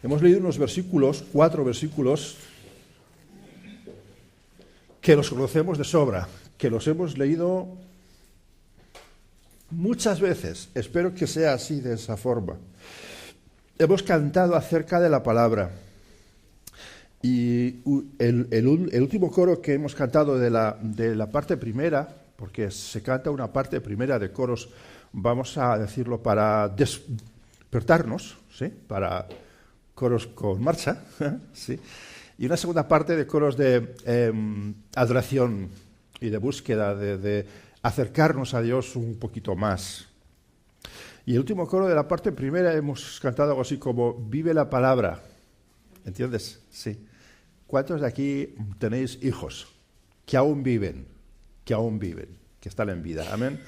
Hemos leído unos versículos, 4 versículos, que los conocemos de sobra, que los hemos leído muchas veces. Espero que sea así, de esa forma. Hemos cantado acerca de la palabra. Y el último coro que hemos cantado de la parte primera, porque se canta una parte primera de coros, vamos a decirlo, para despertarnos, ¿sí? Para coros con marcha, ¿sí? Y una segunda parte de coros de adoración y de búsqueda, de acercarnos a Dios un poquito más. Y el último coro de la parte primera hemos cantado algo así como vive la palabra. ¿Entiendes? Sí. ¿Cuántos de aquí tenéis hijos que aún viven, que están en vida? Amén.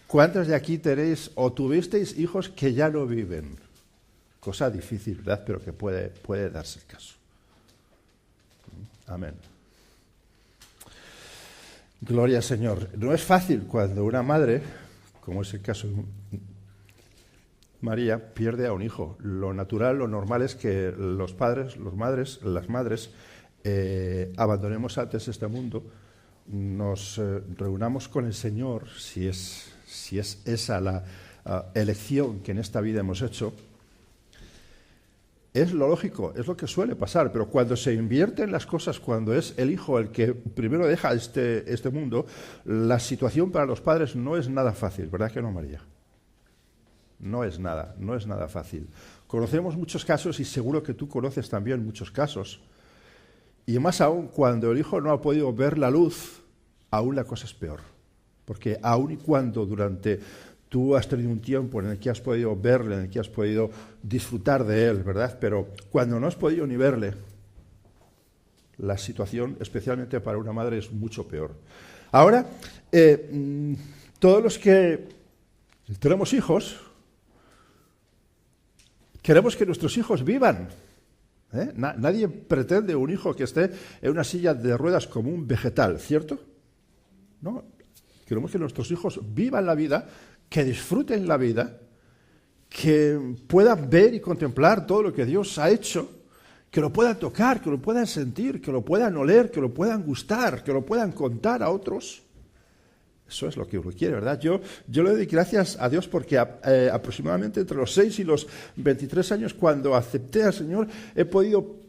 ¿Cuántos de aquí tenéis o tuvisteis hijos que ya no viven? Cosa difícil, ¿verdad? Pero que puede darse el caso. Amén. Gloria al Señor. No es fácil cuando una madre, como es el caso de María, pierde a un hijo. Lo natural, lo normal es que los padres, las madres, abandonemos antes este mundo, nos reunamos con el Señor, si es esa la elección que en esta vida hemos hecho. Es lo lógico, es lo que suele pasar, pero cuando se invierten las cosas, cuando es el hijo el que primero deja este mundo, la situación para los padres no es nada fácil, ¿verdad que no, María? No es nada fácil. Conocemos muchos casos y seguro que tú conoces también muchos casos. Y más aún cuando el hijo no ha podido ver la luz, aún la cosa es peor. Porque aún y cuando tú has tenido un tiempo en el que has podido verle, en el que has podido disfrutar de él, ¿verdad? Pero cuando no has podido ni verle, la situación, especialmente para una madre, es mucho peor. Ahora, todos los que tenemos hijos, queremos que nuestros hijos vivan. Nadie pretende un hijo que esté en una silla de ruedas como un vegetal, ¿cierto? No, queremos que nuestros hijos vivan la vida, que disfruten la vida, que puedan ver y contemplar todo lo que Dios ha hecho, que lo puedan tocar, que lo puedan sentir, que lo puedan oler, que lo puedan gustar, que lo puedan contar a otros. Eso es lo que uno quiere, ¿verdad? Yo le doy gracias a Dios porque aproximadamente entre los 6 y los 23 años, cuando acepté al Señor, he podido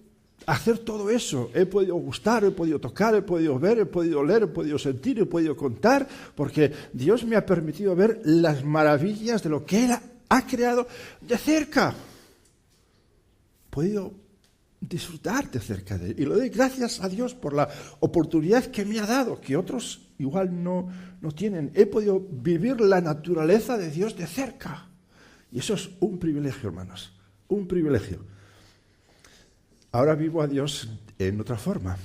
hacer todo eso. He podido gustar, he podido tocar, he podido ver, he podido oler, he podido sentir, he podido contar, porque Dios me ha permitido ver las maravillas de lo que Él ha creado de cerca. He podido disfrutar de cerca de Él. Y le doy gracias a Dios por la oportunidad que me ha dado, que otros igual no tienen. He podido vivir la naturaleza de Dios de cerca. Y eso es un privilegio, hermanos. Un privilegio. Ahora vivo a Dios en otra forma.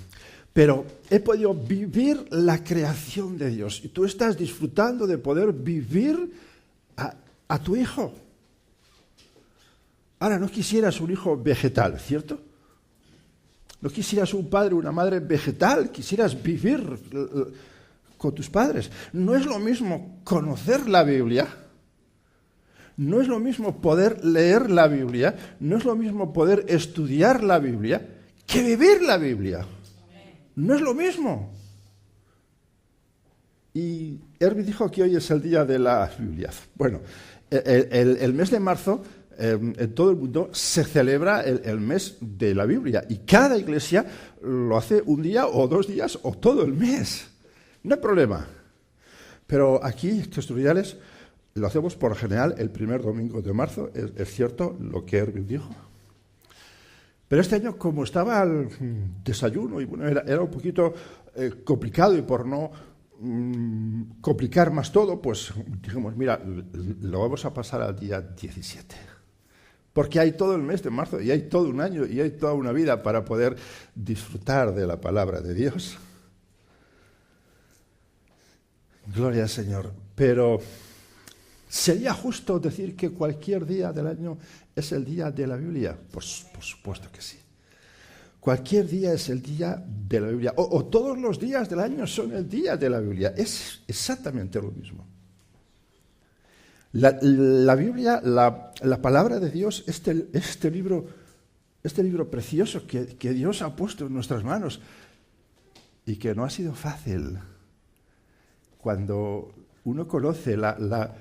Pero he podido vivir la creación de Dios. Y tú estás disfrutando de poder vivir a tu hijo. Ahora, no quisieras un hijo vegetal, ¿cierto? No quisieras un padre o una madre vegetal. Quisieras vivir con tus padres. No es lo mismo conocer la Biblia, no es lo mismo poder leer la Biblia, no es lo mismo poder estudiar la Biblia, que vivir la Biblia. No es lo mismo. Y Herbie dijo que hoy es el día de la Biblia. Bueno, el mes de marzo, en todo el mundo, se celebra el mes de la Biblia. Y cada iglesia lo hace un día o 2 días o todo el mes. No hay problema. Pero aquí, en Castoriales, lo hacemos por general el primer domingo de marzo. Es cierto lo que Erwin dijo. Pero este año, como estaba el desayuno, y bueno, era un poquito complicado, y por no complicar más todo, pues dijimos, mira, lo vamos a pasar al día 17. Porque hay todo el mes de marzo, y hay todo un año, y hay toda una vida para poder disfrutar de la palabra de Dios. Gloria al Señor. Pero ¿sería justo decir que cualquier día del año es el día de la Biblia? Por supuesto que sí. Cualquier día es el día de la Biblia. O todos los días del año son el día de la Biblia. Es exactamente lo mismo. La Biblia, la palabra de Dios, este libro este libro precioso que Dios ha puesto en nuestras manos y que no ha sido fácil. Cuando uno conoce la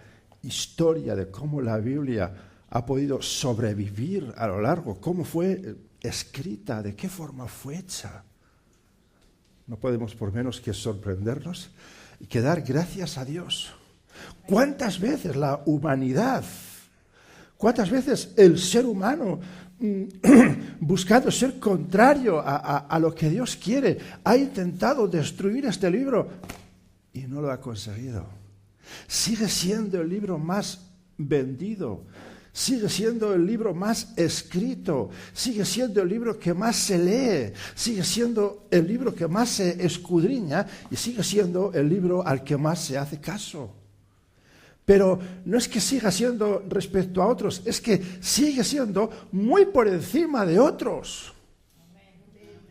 historia de cómo la Biblia ha podido sobrevivir a lo largo, cómo fue escrita, de qué forma fue hecha, no podemos por menos que sorprendernos y que dar gracias a Dios. ¿Cuántas veces la humanidad, cuántas veces el ser humano, buscando ser contrario a lo que Dios quiere, ha intentado destruir este libro y no lo ha conseguido? Sigue siendo el libro más vendido, sigue siendo el libro más escrito, sigue siendo el libro que más se lee, sigue siendo el libro que más se escudriña y sigue siendo el libro al que más se hace caso. Pero no es que siga siendo respecto a otros, es que sigue siendo muy por encima de otros.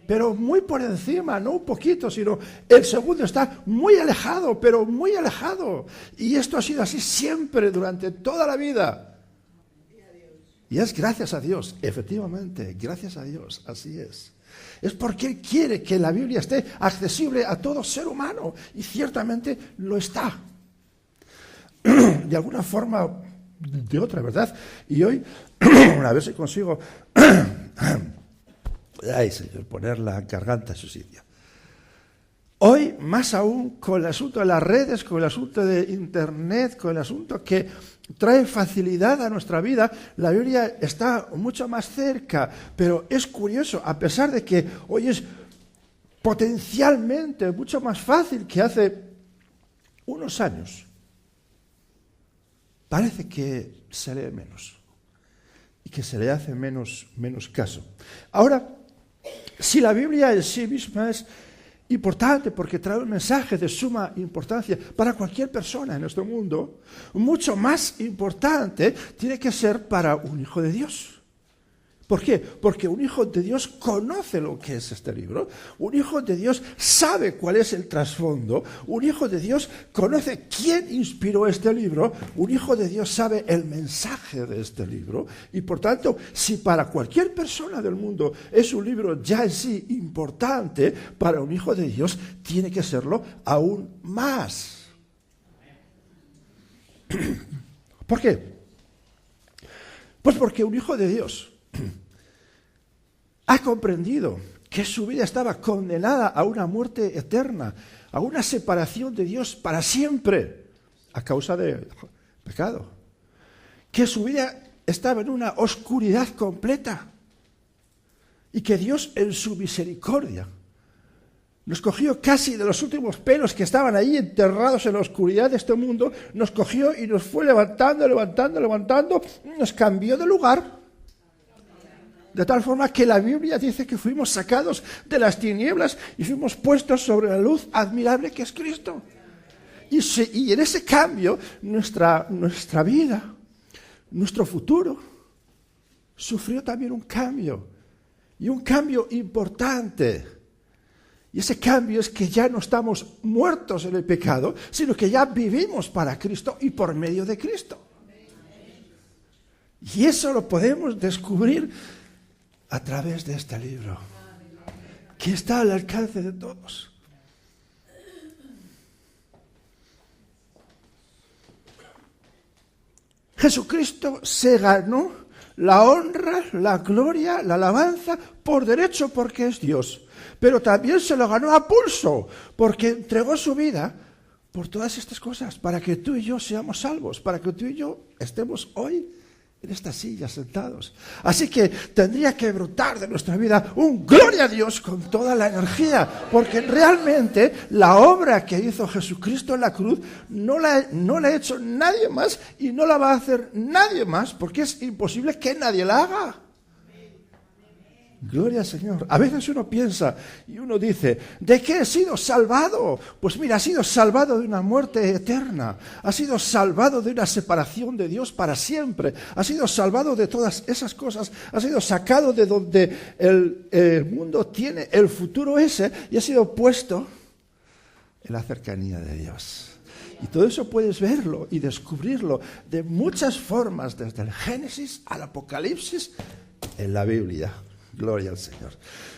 Pero muy por encima, no un poquito, sino el segundo está muy alejado, pero muy alejado. Y esto ha sido así siempre, durante toda la vida. Y es gracias a Dios, efectivamente, gracias a Dios, así es. Es porque Él quiere que la Biblia esté accesible a todo ser humano, y ciertamente lo está. De alguna forma, de otra, ¿verdad? Y hoy, a ver si consigo, ay Señor, poner la garganta en su sitio. Hoy, más aún, con el asunto de las redes, con el asunto de Internet, con el asunto que trae facilidad a nuestra vida, la Biblia está mucho más cerca. Pero es curioso, a pesar de que hoy es potencialmente mucho más fácil que hace unos años, parece que se lee menos y que se le hace menos caso. Ahora, si la Biblia en sí misma es importante porque trae un mensaje de suma importancia para cualquier persona en nuestro mundo, mucho más importante tiene que ser para un hijo de Dios. ¿Por qué? Porque un hijo de Dios conoce lo que es este libro, un hijo de Dios sabe cuál es el trasfondo, un hijo de Dios conoce quién inspiró este libro, un hijo de Dios sabe el mensaje de este libro, y por tanto, si para cualquier persona del mundo es un libro ya en sí importante, para un hijo de Dios tiene que serlo aún más. ¿Por qué? Pues porque un hijo de Dios ha comprendido que su vida estaba condenada a una muerte eterna, a una separación de Dios para siempre, a causa del pecado. Que su vida estaba en una oscuridad completa y que Dios en su misericordia nos cogió casi de los últimos pelos que estaban ahí enterrados en la oscuridad de este mundo, nos cogió y nos fue levantando, nos cambió de lugar. De tal forma que la Biblia dice que fuimos sacados de las tinieblas y fuimos puestos sobre la luz admirable que es Cristo. Y en ese cambio, nuestra vida, nuestro futuro, sufrió también un cambio. Y un cambio importante. Y ese cambio es que ya no estamos muertos en el pecado, sino que ya vivimos para Cristo y por medio de Cristo. Y eso lo podemos descubrir a través de este libro, que está al alcance de todos. Jesucristo se ganó la honra, la gloria, la alabanza por derecho porque es Dios, pero también se lo ganó a pulso porque entregó su vida por todas estas cosas, para que tú y yo seamos salvos, para que tú y yo estemos hoy en esta silla sentados. Así que tendría que brotar de nuestra vida un gloria a Dios con toda la energía, porque realmente la obra que hizo Jesucristo en la cruz no la ha hecho nadie más y no la va a hacer nadie más, porque es imposible que nadie la haga. Gloria al Señor. A veces uno piensa y uno dice, ¿de qué he sido salvado? Pues mira, ha sido salvado de una muerte eterna, ha sido salvado de una separación de Dios para siempre, ha sido salvado de todas esas cosas, ha sido sacado de donde el mundo tiene el futuro ese y ha sido puesto en la cercanía de Dios. Y todo eso puedes verlo y descubrirlo de muchas formas, desde el Génesis al Apocalipsis en la Biblia. Gloria al Señor.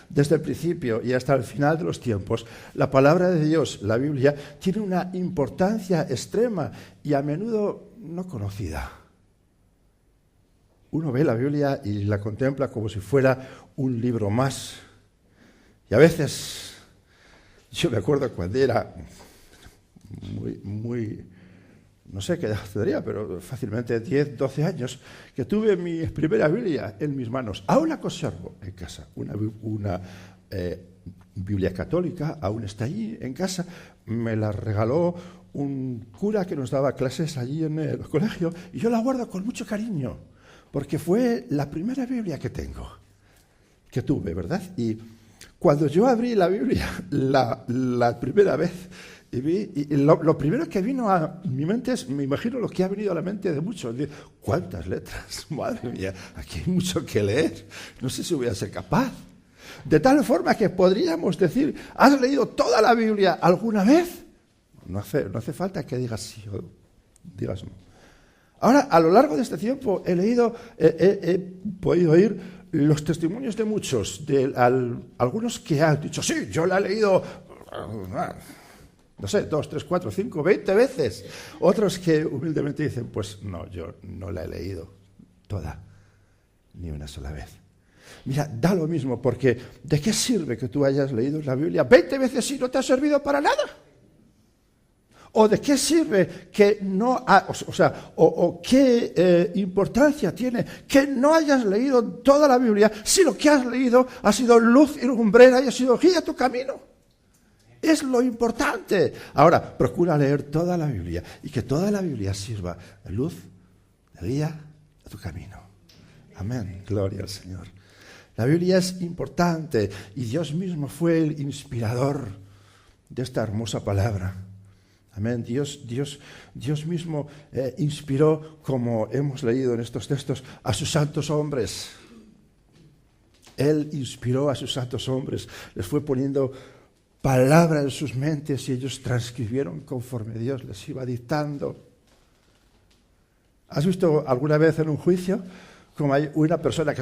Desde el principio y hasta el final de los tiempos, la palabra de Dios, la Biblia, tiene una importancia extrema y a menudo no conocida. Uno ve la Biblia y la contempla como si fuera un libro más. Y a veces, yo me acuerdo cuando era muy no sé qué edad tendría, pero fácilmente 10, 12 años, que tuve mi primera Biblia en mis manos. Aún la conservo en casa, una Biblia católica, aún está allí en casa. Me la regaló un cura que nos daba clases allí en el colegio y yo la guardo con mucho cariño, porque fue la primera Biblia que tuve, ¿verdad? Y cuando yo abrí la Biblia la primera vez, y lo primero que vino a mi mente es, me imagino lo que ha venido a la mente de muchos, ¿cuántas letras? Madre mía, aquí hay mucho que leer, no sé si voy a ser capaz. De tal forma que podríamos decir, ¿has leído toda la Biblia alguna vez? No hace falta que digas sí o digas no. Ahora, a lo largo de este tiempo he podido oír los testimonios de muchos, algunos que han dicho, sí, yo la he leído, no sé, 2, 3, 4, 5, 20 veces. Otros que humildemente dicen, pues no, yo no la he leído toda, ni una sola vez. Mira, da lo mismo, porque ¿de qué sirve que tú hayas leído la Biblia 20 veces si no te ha servido para nada? ¿O de qué sirve que no, qué importancia tiene que no hayas leído toda la Biblia si lo que has leído ha sido luz y lumbrera y ha sido guía a tu camino? Es lo importante. Ahora, procura leer toda la Biblia y que toda la Biblia sirva de luz, de guía a tu camino. Amén. Gloria al Señor. La Biblia es importante y Dios mismo fue el inspirador de esta hermosa palabra. Amén. Dios mismo inspiró, como hemos leído en estos textos, a sus santos hombres. Él inspiró a sus santos hombres, les fue poniendo palabra en sus mentes y ellos transcribieron conforme Dios les iba dictando. ¿Has visto alguna vez en un juicio como hay una persona que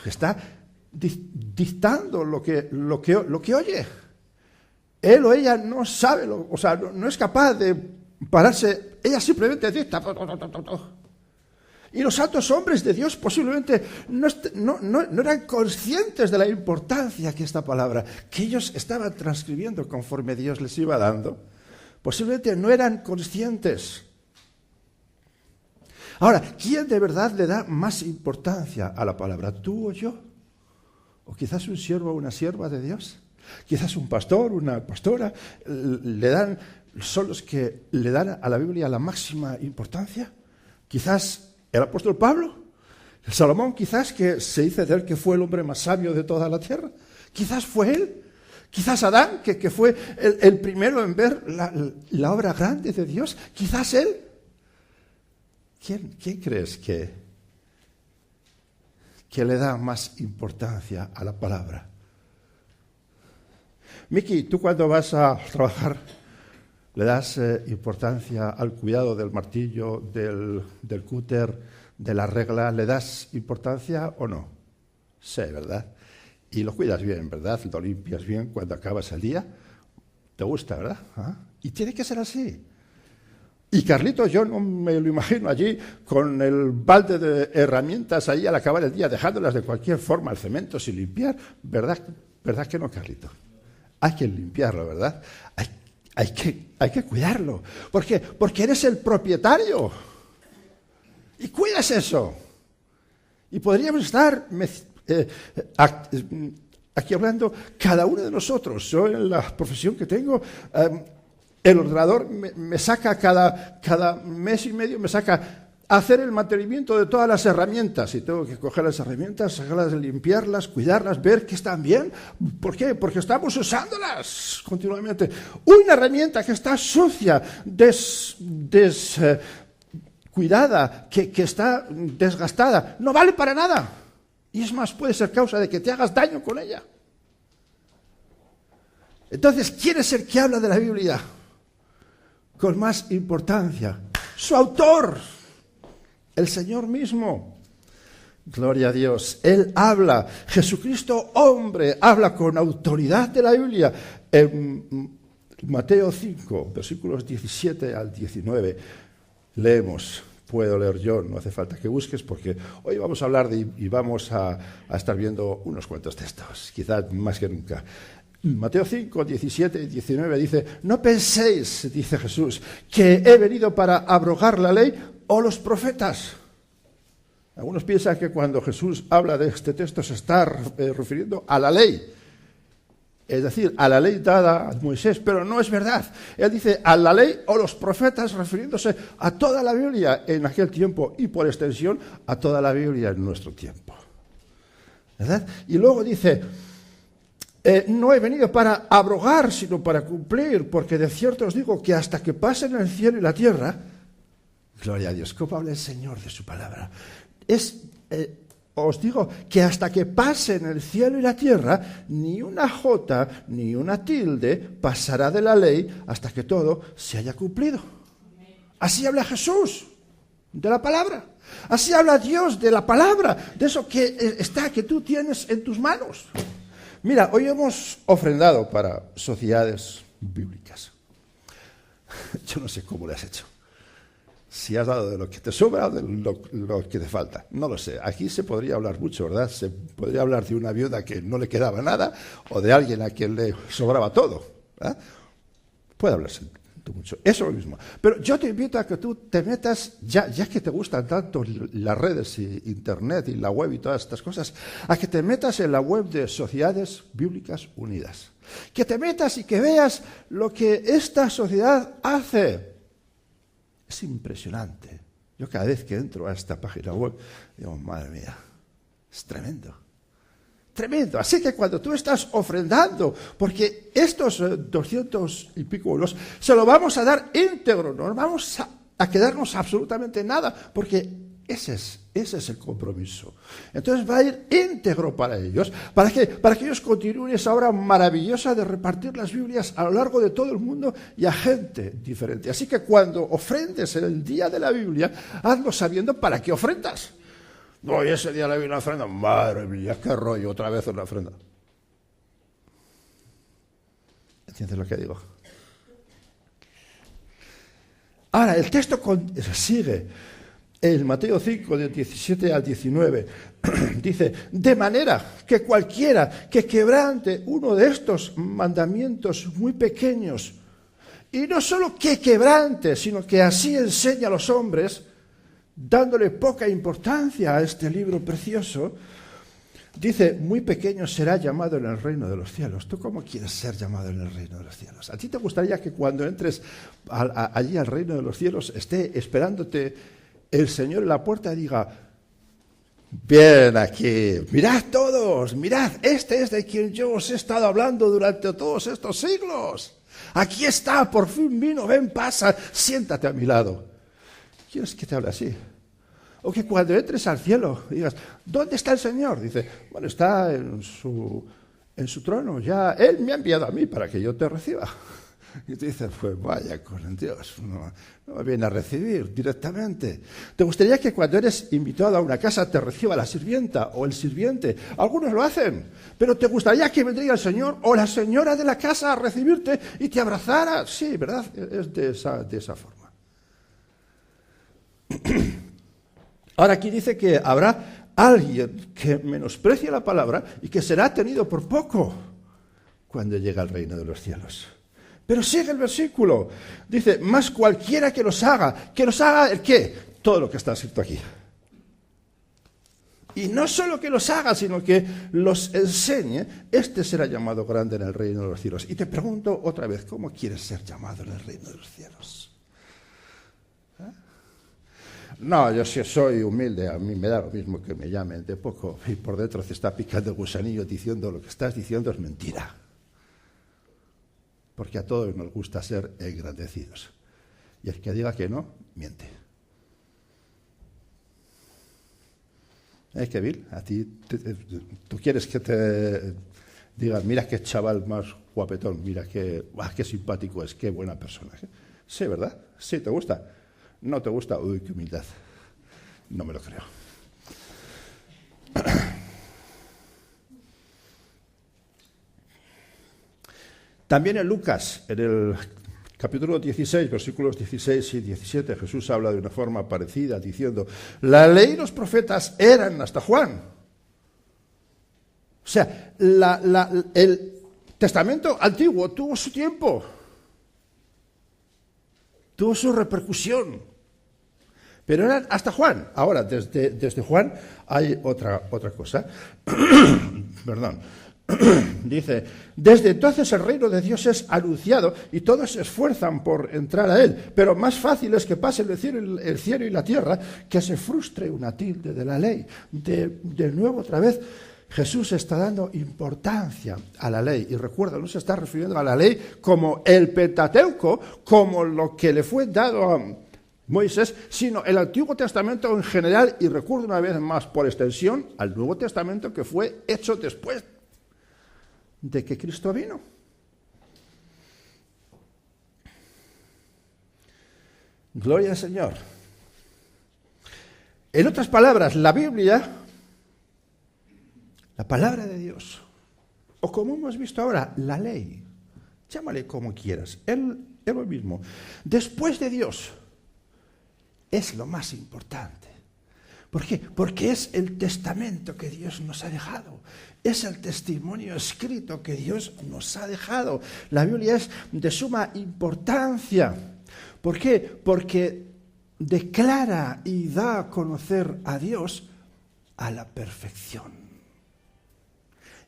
está dictando lo que oye? Él o ella no sabe, no es capaz de pararse, ella simplemente dicta. Y los santos hombres de Dios posiblemente no eran conscientes de la importancia que esta palabra, que ellos estaban transcribiendo conforme Dios les iba dando, posiblemente no eran conscientes. Ahora, ¿quién de verdad le da más importancia a la palabra? ¿Tú o yo? ¿O quizás un siervo o una sierva de Dios? Quizás un pastor, una pastora, son los que le dan a la Biblia la máxima importancia. Quizás el apóstol Pablo, Salomón, quizás que se dice de él que fue el hombre más sabio de toda la tierra. Quizás fue él. Quizás Adán, que fue el primero en ver la obra grande de Dios. Quizás él. ¿Quién crees que le da más importancia a la palabra? Miki, tú cuando vas a trabajar, ¿le das importancia al cuidado del martillo, del cúter, de la regla? ¿Le das importancia o no? Sí, ¿verdad? Y lo cuidas bien, ¿verdad? Lo limpias bien cuando acabas el día. ¿Te gusta, verdad? ¿Ah? Y tiene que ser así. Y Carlitos, yo no me lo imagino allí con el balde de herramientas ahí al acabar el día, dejándolas de cualquier forma al cemento sin limpiar. ¿Verdad que no, Carlitos? Hay que limpiarlo, ¿verdad? Hay que cuidarlo. ¿Por qué? Porque eres el propietario. Y cuidas eso. Y podríamos estar aquí hablando cada uno de nosotros. Yo en la profesión que tengo, el ordenador me saca cada mes y medio, me saca hacer el mantenimiento de todas las herramientas. Y tengo que coger las herramientas, sacarlas, limpiarlas, cuidarlas, ver que están bien. ¿Por qué? Porque estamos usándolas continuamente. Una herramienta que está sucia, cuidada, que está desgastada, no vale para nada. Y es más, puede ser causa de que te hagas daño con ella. Entonces, ¿quién es el que habla de la Biblia con más importancia? Su autor, el Señor mismo. Gloria a Dios. Él habla. Jesucristo, hombre, habla con autoridad de la Biblia. En Mateo 5, versículos 17 al 19, leemos. Puedo leer yo, no hace falta que busques, porque hoy vamos a hablar y vamos a estar viendo unos cuantos textos, quizás más que nunca. Mateo 5, 17 y 19 dice: no penséis, dice Jesús, que he venido para abrogar la ley o los profetas. Algunos piensan que cuando Jesús habla de este texto se está refiriendo a la ley, es decir, a la ley dada a Moisés, pero no es verdad. Él dice a la ley o los profetas, refiriéndose a toda la Biblia en aquel tiempo y por extensión a toda la Biblia en nuestro tiempo, ¿verdad? Y luego dice: no he venido para abrogar, sino para cumplir, porque de cierto os digo que hasta que pasen el cielo y la tierra, gloria a Dios, ¿cómo habla el Señor de su palabra? Os digo que hasta que pasen el cielo y la tierra, ni una jota ni una tilde pasará de la ley hasta que todo se haya cumplido. Así habla Jesús de la palabra. Así habla Dios de la palabra, de eso que tú tienes en tus manos. Mira, hoy hemos ofrendado para sociedades bíblicas. Yo no sé cómo lo has hecho. Si has dado de lo que te sobra o de lo que te falta. No lo sé. Aquí se podría hablar mucho, ¿verdad? Se podría hablar de una viuda que no le quedaba nada o de alguien a quien le sobraba todo, ¿verdad? Puede hablarse mucho. Eso mismo. Pero yo te invito a que tú te metas, ya que te gustan tanto las redes y Internet y la web y todas estas cosas, a que te metas en la web de Sociedades Bíblicas Unidas. Que te metas y que veas lo que esta sociedad hace. Es impresionante. Yo cada vez que entro a esta página web, digo, madre mía, es tremendo. Tremendo. Así que cuando tú estás ofrendando, porque estos 200 y pico euros se lo vamos a dar íntegro, no vamos a quedarnos absolutamente nada, porque ese es el compromiso. Entonces va a ir íntegro para ellos. ¿Para qué? Para que ellos continúen esa obra maravillosa de repartir las Biblias a lo largo de todo el mundo y a gente diferente. Así que cuando ofrendes en el día de la Biblia, hazlo sabiendo para qué ofrendas. No, y ese día le vi una ofrenda, madre mía, qué rollo, otra vez una ofrenda. ¿Entiendes lo que digo? Ahora, el texto sigue. El Mateo 5, del 17 al 19, dice: de manera que cualquiera que quebrante uno de estos mandamientos muy pequeños, y no solo que quebrante, sino que así enseña a los hombres, dándole poca importancia a este libro precioso, dice: muy pequeño será llamado en el reino de los cielos. ¿Tú cómo quieres ser llamado en el reino de los cielos? ¿A ti te gustaría que cuando entres allí al reino de los cielos esté esperándote el Señor en la puerta y diga: bien aquí, mirad todos, mirad, este es de quien yo os he estado hablando durante todos estos siglos? Aquí está, por fin vino, ven, pasa, siéntate a mi lado. ¿Quieres que te hable así? O que cuando entres al cielo digas: ¿dónde está el Señor? Dice: bueno, está en su trono, ya Él me ha enviado a mí para que yo te reciba. Y tú dices: pues vaya con Dios, no me viene a recibir directamente. ¿Te gustaría que cuando eres invitado a una casa te reciba la sirvienta o el sirviente? Algunos lo hacen, pero ¿te gustaría que vendría el Señor o la señora de la casa a recibirte y te abrazara? Sí, ¿verdad? Es de esa forma. Ahora aquí dice que habrá alguien que menosprecie la palabra y que será tenido por poco cuando llegue al reino de los cielos. Pero sigue el versículo. Dice: más cualquiera que los haga ¿el qué? Todo lo que está escrito aquí. Y no solo que los haga, sino que los enseñe, este será llamado grande en el reino de los cielos. Y te pregunto otra vez: ¿cómo quieres ser llamado en el reino de los cielos? No, yo sí soy humilde, a mí me da lo mismo que me llamen de poco, y por dentro te está picando el gusanillo diciendo: lo que estás diciendo es mentira. Porque a todos nos gusta ser engrandecidos. Y el que diga que no, miente. Kevin, a ti, tú quieres que te digan: mira qué chaval más guapetón, mira qué simpático es, qué buena persona. Sí, ¿verdad? Sí, ¿te gusta? No te gusta, uy, qué humildad. No me lo creo. También en Lucas, en el capítulo 16, versículos 16 y 17, Jesús habla de una forma parecida, diciendo, la ley y los profetas eran hasta Juan. O sea, el Testamento antiguo tuvo su tiempo, tuvo su repercusión, pero eran hasta Juan. Ahora, desde Juan hay otra cosa. Perdón. Dice, desde entonces el reino de Dios es anunciado y todos se esfuerzan por entrar a él, pero más fácil es que pase el cielo y la tierra que se frustre una tilde de la ley. De nuevo, otra vez, Jesús está dando importancia a la ley, y recuerda, no se está refiriendo a la ley como el Pentateuco, como lo que le fue dado a Moisés, sino el Antiguo Testamento en general, y recuerda una vez más por extensión al Nuevo Testamento que fue hecho después de que Cristo vino. Gloria al Señor. En otras palabras, la Biblia, la palabra de Dios, o como hemos visto ahora, la ley, llámale como quieras, es lo mismo. Después de Dios, es lo más importante. ¿Por qué? Porque es el testamento que Dios nos ha dejado. Es el testimonio escrito que Dios nos ha dejado. La Biblia es de suma importancia. ¿Por qué? Porque declara y da a conocer a Dios a la perfección.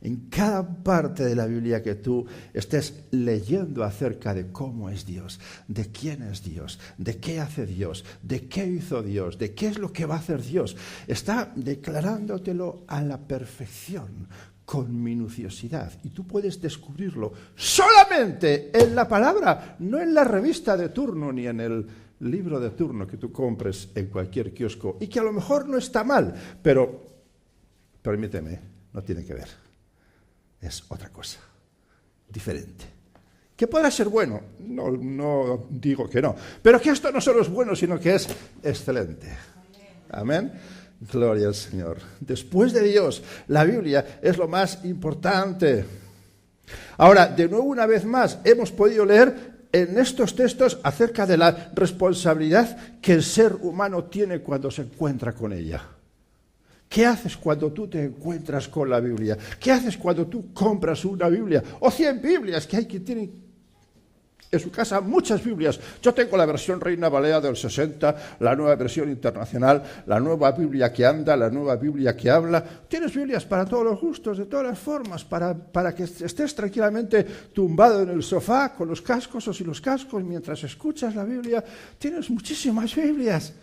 En cada parte de la Biblia que tú estés leyendo acerca de cómo es Dios, de quién es Dios, de qué hace Dios, de qué hizo Dios, de qué es lo que va a hacer Dios, está declarándotelo a la perfección, con minuciosidad. Y tú puedes descubrirlo solamente en la palabra, no en la revista de turno ni en el libro de turno que tú compres en cualquier kiosco, y que a lo mejor no está mal, pero permíteme, no tiene que ver. Es otra cosa, diferente. ¿Que podrá ser bueno? No digo que no. Pero que esto no solo es bueno, sino que es excelente. Amén. Gloria al Señor. Después de Dios, la Biblia es lo más importante. Ahora, de nuevo, una vez más, hemos podido leer en estos textos acerca de la responsabilidad que el ser humano tiene cuando se encuentra con ella. ¿Qué haces cuando tú te encuentras con la Biblia? ¿Qué haces cuando tú compras una Biblia? O 100 Biblias, que hay quien tiene en su casa muchas Biblias. Yo tengo la versión Reina Valera del 60, la nueva versión internacional, la nueva Biblia que anda, la nueva Biblia que habla. Tienes Biblias para todos los gustos, de todas las formas, para que estés tranquilamente tumbado en el sofá con los cascos o sin los cascos mientras escuchas la Biblia. Tienes muchísimas Biblias.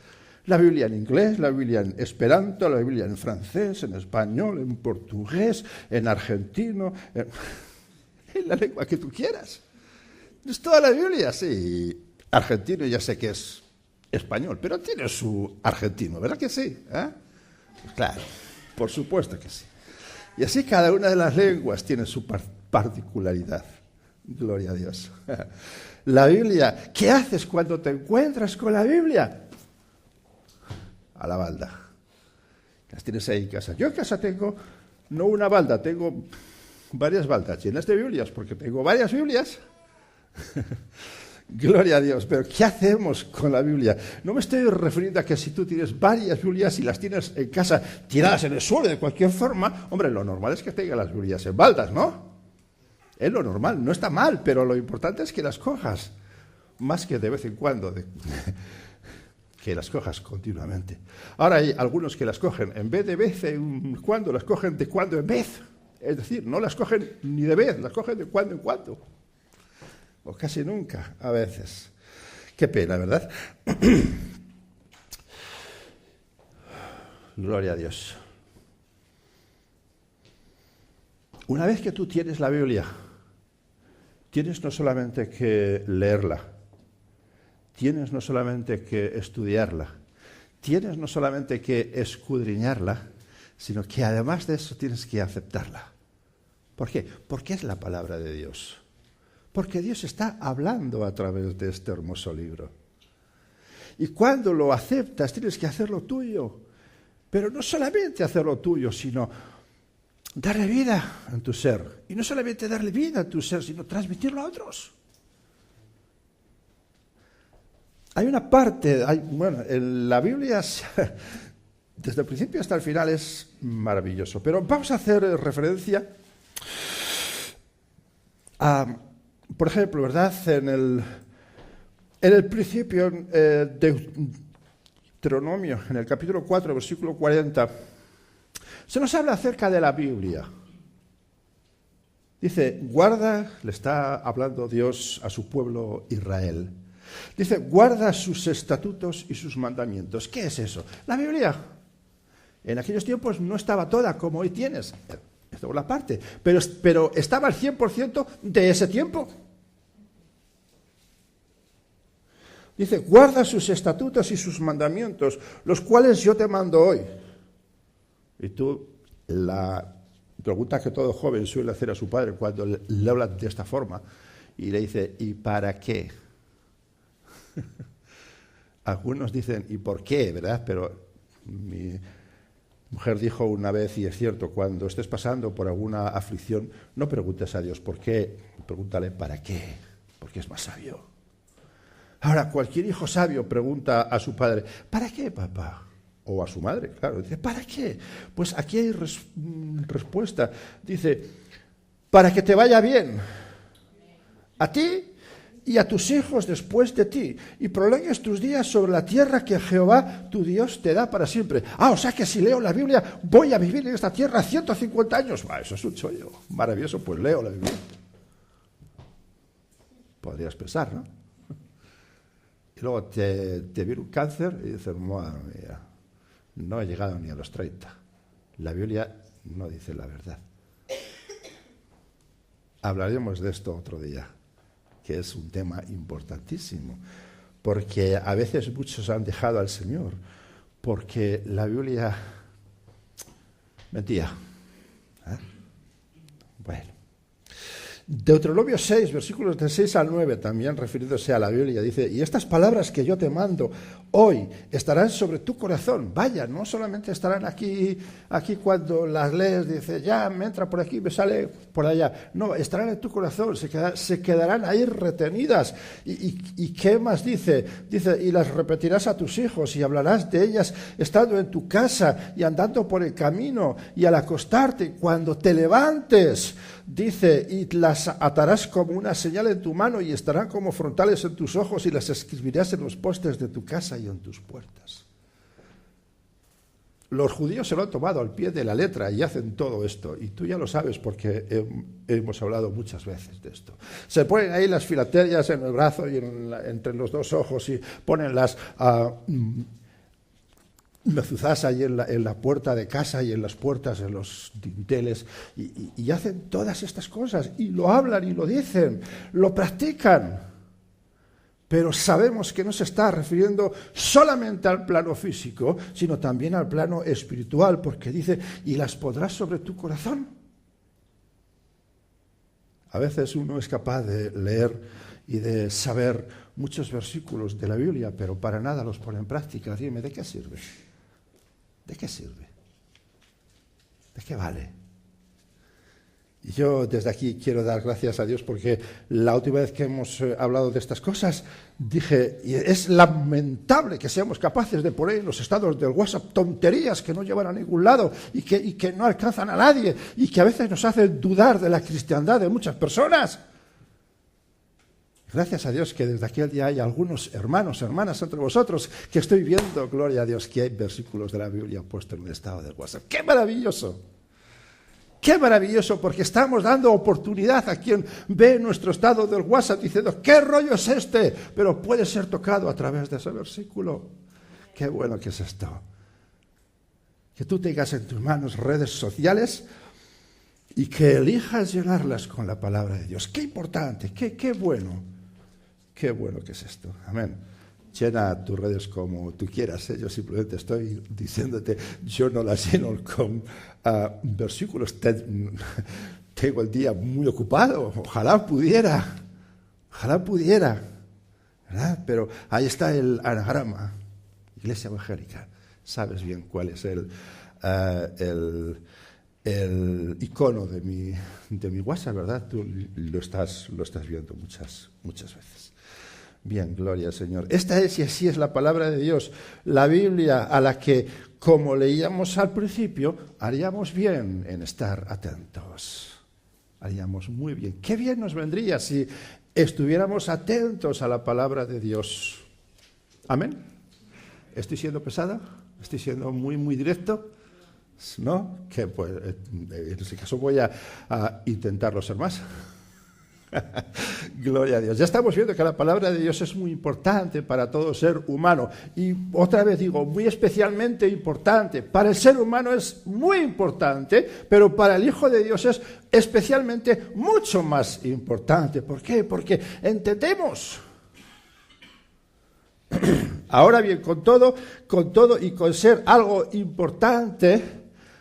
La Biblia en inglés, la Biblia en esperanto, la Biblia en francés, en español, en portugués, en argentino, en la lengua que tú quieras. Es toda la Biblia, sí. Argentino ya sé que es español, pero tiene su argentino, ¿verdad que sí? Pues claro, por supuesto que sí. Y así cada una de las lenguas tiene su particularidad. Gloria a Dios. La Biblia, ¿qué haces cuando te encuentras con la Biblia? A la balda. Las tienes ahí en casa. Yo en casa tengo, no una balda, tengo varias baldas llenas de Biblias, porque tengo varias Biblias. Gloria a Dios. Pero ¿qué hacemos con la Biblia? No me estoy refiriendo a que si tú tienes varias Biblias y las tienes en casa tiradas en el suelo de cualquier forma, hombre, lo normal es que tengas las Biblias en baldas, ¿no? Es lo normal, no está mal, pero lo importante es que las cojas, más que de vez en cuando, que las cojas continuamente. Ahora hay algunos que las cogen en vez en cuando, las cogen de cuando en vez. Es decir, no las cogen ni de vez, las cogen de cuando en cuando. O casi nunca, a veces. Qué pena, ¿verdad? Gloria a Dios. Una vez que tú tienes la Biblia, tienes no solamente que leerla, tienes no solamente que estudiarla, tienes no solamente que escudriñarla, sino que además de eso tienes que aceptarla. ¿Por qué? Porque es la palabra de Dios. Porque Dios está hablando a través de este hermoso libro. Y cuando lo aceptas, tienes que hacerlo tuyo. Pero no solamente hacerlo tuyo, sino darle vida en tu ser. Y no solamente darle vida en tu ser, sino transmitirlo a otros. Hay una parte, en la Biblia, desde el principio hasta el final es maravilloso. Pero vamos a hacer referencia a, por ejemplo, ¿verdad? En el principio de Deuteronomio, en el capítulo 4, versículo 40, se nos habla acerca de la Biblia. Dice, guarda, le está hablando Dios a su pueblo Israel. Dice, guarda sus estatutos y sus mandamientos. ¿Qué es eso? La Biblia. En aquellos tiempos no estaba toda como hoy tienes. Esta es la parte. Pero estaba al 100% de ese tiempo. Dice, guarda sus estatutos y sus mandamientos, los cuales yo te mando hoy. Y tú, la pregunta que todo joven suele hacer a su padre cuando le habla de esta forma, y le dice, ¿y para qué? Algunos dicen, ¿y por qué? ¿Verdad? Pero mi mujer dijo una vez, y es cierto, cuando estés pasando por alguna aflicción, no preguntes a Dios por qué, pregúntale para qué, porque es más sabio. Ahora, cualquier hijo sabio pregunta a su padre, ¿para qué, papá? O a su madre, claro, dice, ¿para qué? Pues aquí hay respuesta. Dice, para que te vaya bien a ti y a tus hijos después de ti, y prolongues tus días sobre la tierra que Jehová tu Dios te da para siempre. O sea que si leo la Biblia, voy a vivir en esta tierra 150 años. Eso es un chollo maravilloso, pues leo la Biblia. Podrías pensar, ¿no? Y luego te viene un cáncer y dices, madre mía, no he llegado ni a los 30. La Biblia no dice la verdad. Hablaremos de esto otro día, que es un tema importantísimo, porque a veces muchos han dejado al Señor, porque la Biblia mentía. Bueno. Deuteronomio 6, versículos de 6 al 9, también refiriéndose a la Biblia, dice, y estas palabras que yo te mando hoy estarán sobre tu corazón. Vaya, no solamente estarán aquí cuando las lees, dice, ya me entra por aquí, me sale por allá. No, estarán en tu corazón, se quedarán ahí retenidas. ¿Y qué más dice? Dice, y las repetirás a tus hijos y hablarás de ellas estando en tu casa y andando por el camino y al acostarte, cuando te levantes. Dice, y las atarás como una señal en tu mano y estarán como frontales en tus ojos y las escribirás en los postes de tu casa y en tus puertas. Los judíos se lo han tomado al pie de la letra y hacen todo esto. Y tú ya lo sabes porque hemos hablado muchas veces de esto. Se ponen ahí las filaterias en el brazo y entre los dos ojos y ponen las mezuzás ahí en la puerta de casa y en las puertas, en los dinteles, y hacen todas estas cosas, y lo hablan y lo dicen, lo practican, pero sabemos que no se está refiriendo solamente al plano físico, sino también al plano espiritual, porque dice, y las pondrás sobre tu corazón. A veces uno es capaz de leer y de saber muchos versículos de la Biblia, pero para nada los pone en práctica. Dime, ¿de qué sirve? ¿De qué sirve? ¿De qué vale? Y yo desde aquí quiero dar gracias a Dios porque la última vez que hemos hablado de estas cosas dije, y es lamentable que seamos capaces de poner en los estados del WhatsApp tonterías que no llevan a ningún lado y que no alcanzan a nadie y que a veces nos hacen dudar de la cristiandad de muchas personas. Gracias a Dios que desde aquel día hay algunos hermanos, hermanas entre vosotros que estoy viendo, gloria a Dios, que hay versículos de la Biblia puestos en un estado del WhatsApp. ¡Qué maravilloso! ¡Qué maravilloso! Porque estamos dando oportunidad a quien ve nuestro estado del WhatsApp diciendo, ¿qué rollo es este? Pero puede ser tocado a través de ese versículo. ¡Qué bueno que es esto! Que tú tengas en tus manos redes sociales y que elijas llenarlas con la palabra de Dios. ¡Qué importante! ¡Qué bueno! Qué bueno que es esto. Amén. Llena tus redes como tú quieras. Yo simplemente estoy diciéndote, yo no las lleno con versículos. Tengo el día muy ocupado. Ojalá pudiera. ¿Verdad? Pero ahí está el anagrama. Iglesia Evangélica. Sabes bien cuál es el icono de mi WhatsApp, ¿verdad? Tú lo estás viendo muchas veces. Bien, gloria al Señor. Esta es y así es la palabra de Dios, la Biblia a la que, como leíamos al principio, haríamos bien en estar atentos. Haríamos muy bien. Qué bien nos vendría si estuviéramos atentos a la palabra de Dios. ¿Amén? ¿Estoy siendo pesada? ¿Estoy siendo muy directo? ¿No? Que pues en ese caso voy a intentarlo ser más. Gloria a Dios. Ya estamos viendo que la palabra de Dios es muy importante para todo ser humano. Y otra vez digo, muy especialmente importante. Para el ser humano es muy importante, pero para el Hijo de Dios es especialmente mucho más importante. ¿Por qué? Porque entendemos. Ahora bien, con todo y con ser algo importante,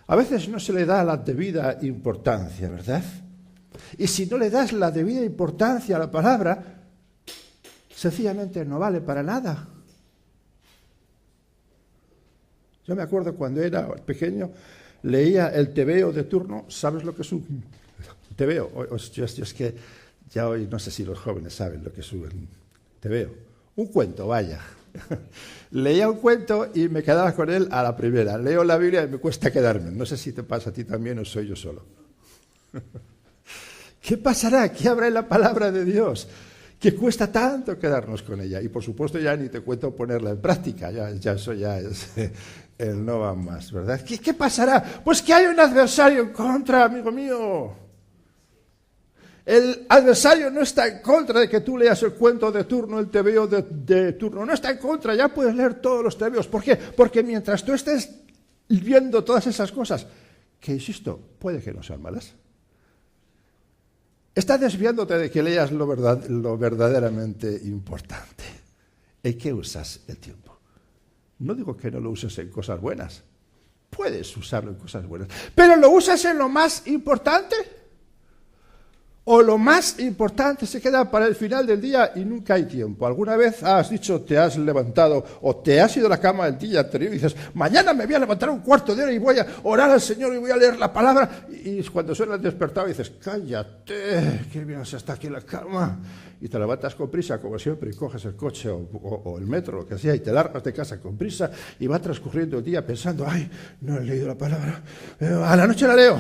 a veces no se le da la debida importancia, ¿verdad? Y si no le das la debida importancia a la palabra, sencillamente no vale para nada. Yo me acuerdo cuando era pequeño, leía el tebeo de turno. ¿Sabes lo que es un tebeo? Es que ya hoy no sé si los jóvenes saben lo que es un tebeo. Un cuento, vaya. Leía un cuento y me quedaba con él a la primera. Leo la Biblia y me cuesta quedarme. No sé si te pasa a ti también o soy yo solo. ¿Qué pasará? ¿Qué habrá en la palabra de Dios? Que cuesta tanto quedarnos con ella. Y por supuesto ya ni te cuento ponerla en práctica. Ya eso ya es el no va más, ¿verdad? ¿Qué pasará? Pues que hay un adversario en contra, amigo mío. El adversario no está en contra de que tú leas el cuento de turno, el tebeo de turno. No está en contra, ya puedes leer todos los tebeos. ¿Por qué? Porque mientras tú estés viendo todas esas cosas, que insisto, puede que no sean malas, está desviándote de que leas lo verdaderamente importante. ¿En qué usas el tiempo? No digo que no lo uses en cosas buenas. Puedes usarlo en cosas buenas. ¿Pero lo usas en lo más importante? ¿O lo más importante se queda para el final del día y nunca hay tiempo? ¿Alguna vez has dicho, te has levantado o te has ido a la cama el día anterior y dices, mañana me voy a levantar un cuarto de hora y voy a orar al Señor y voy a leer la palabra? Y cuando suena el despertador dices, cállate, que vienes hasta aquí en la cama. Y te levantas con prisa, como siempre, y coges el coche o el metro, lo que sea, y te largas de casa con prisa y va transcurriendo el día pensando, ay, no he leído la palabra, a la noche la leo.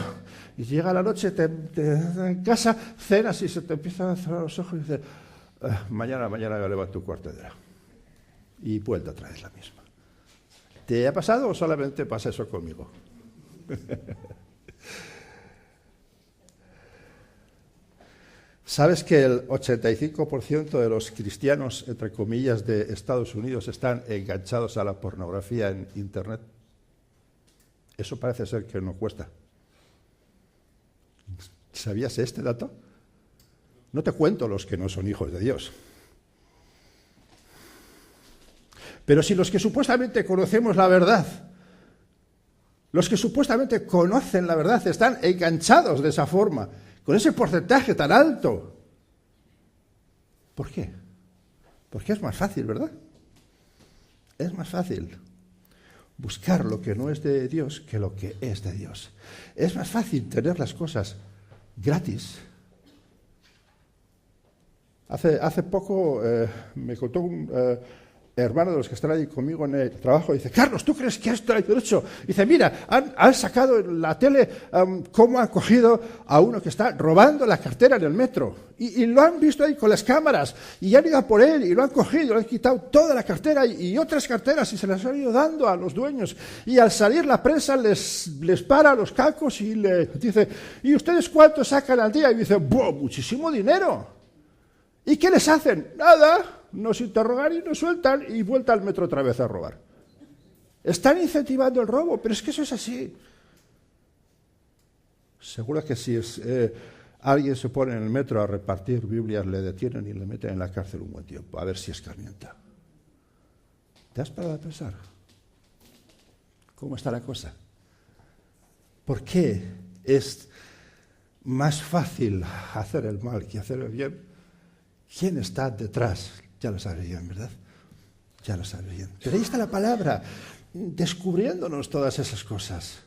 Y llega la noche, te en casa, cenas y se te empiezan a cerrar los ojos y dices, mañana me levanto un cuarto de hora. Y vuelta otra vez la misma. ¿Te ha pasado o solamente pasa eso conmigo? ¿Sabes que el 85% de los cristianos, entre comillas, de Estados Unidos están enganchados a la pornografía en Internet? Eso parece ser que no cuesta. ¿Sabías este dato? No te cuento los que no son hijos de Dios. Pero si los que supuestamente conocemos la verdad, los que supuestamente conocen la verdad, están enganchados de esa forma, con ese porcentaje tan alto, ¿por qué? Porque es más fácil, ¿verdad? Es más fácil buscar lo que no es de Dios que lo que es de Dios. Es más fácil tener las cosas gratis. Hace poco me contó un hermano de los que están ahí conmigo en el trabajo, dice, Carlos, ¿tú crees que esto hay derecho? Dice, mira, han sacado en la tele cómo han cogido a uno que está robando la cartera en el metro y lo han visto ahí con las cámaras y han ido a por él y lo han cogido, le han quitado toda la cartera y otras carteras y se las han ido dando a los dueños y al salir la prensa les para los cacos y le dice, ¿y ustedes cuánto sacan al día? Y dice, ¡buah, muchísimo dinero! ¿Y qué les hacen? Nada. Nos interrogan y nos sueltan y vuelta al metro otra vez a robar. Están incentivando el robo, pero es que eso es así. Seguro que si alguien se pone en el metro a repartir Biblias, le detienen y le meten en la cárcel un buen tiempo, a ver si escarmienta. ¿Te has parado a pensar cómo está la cosa? ¿Por qué es más fácil hacer el mal que hacer el bien? ¿Quién está detrás? Ya lo sabes bien, ¿verdad? Ya lo sabes bien. Pero ahí está la palabra, descubriéndonos todas esas cosas.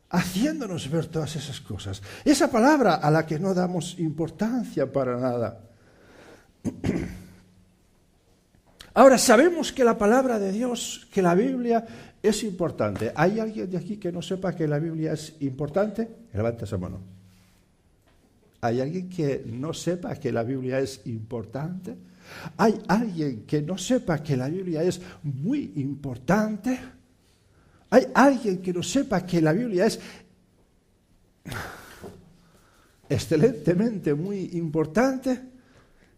haciéndonos ver todas esas cosas. Esa palabra a la que no damos importancia para nada. Ahora, sabemos que la palabra de Dios, que la Biblia es importante. ¿Hay alguien de aquí que no sepa que la Biblia es importante? Levanta esa mano. ¿Hay alguien que no sepa que la Biblia es importante? ¿Hay alguien que no sepa que la Biblia es muy importante? ¿Hay alguien que no sepa que la Biblia es excelentemente muy importante?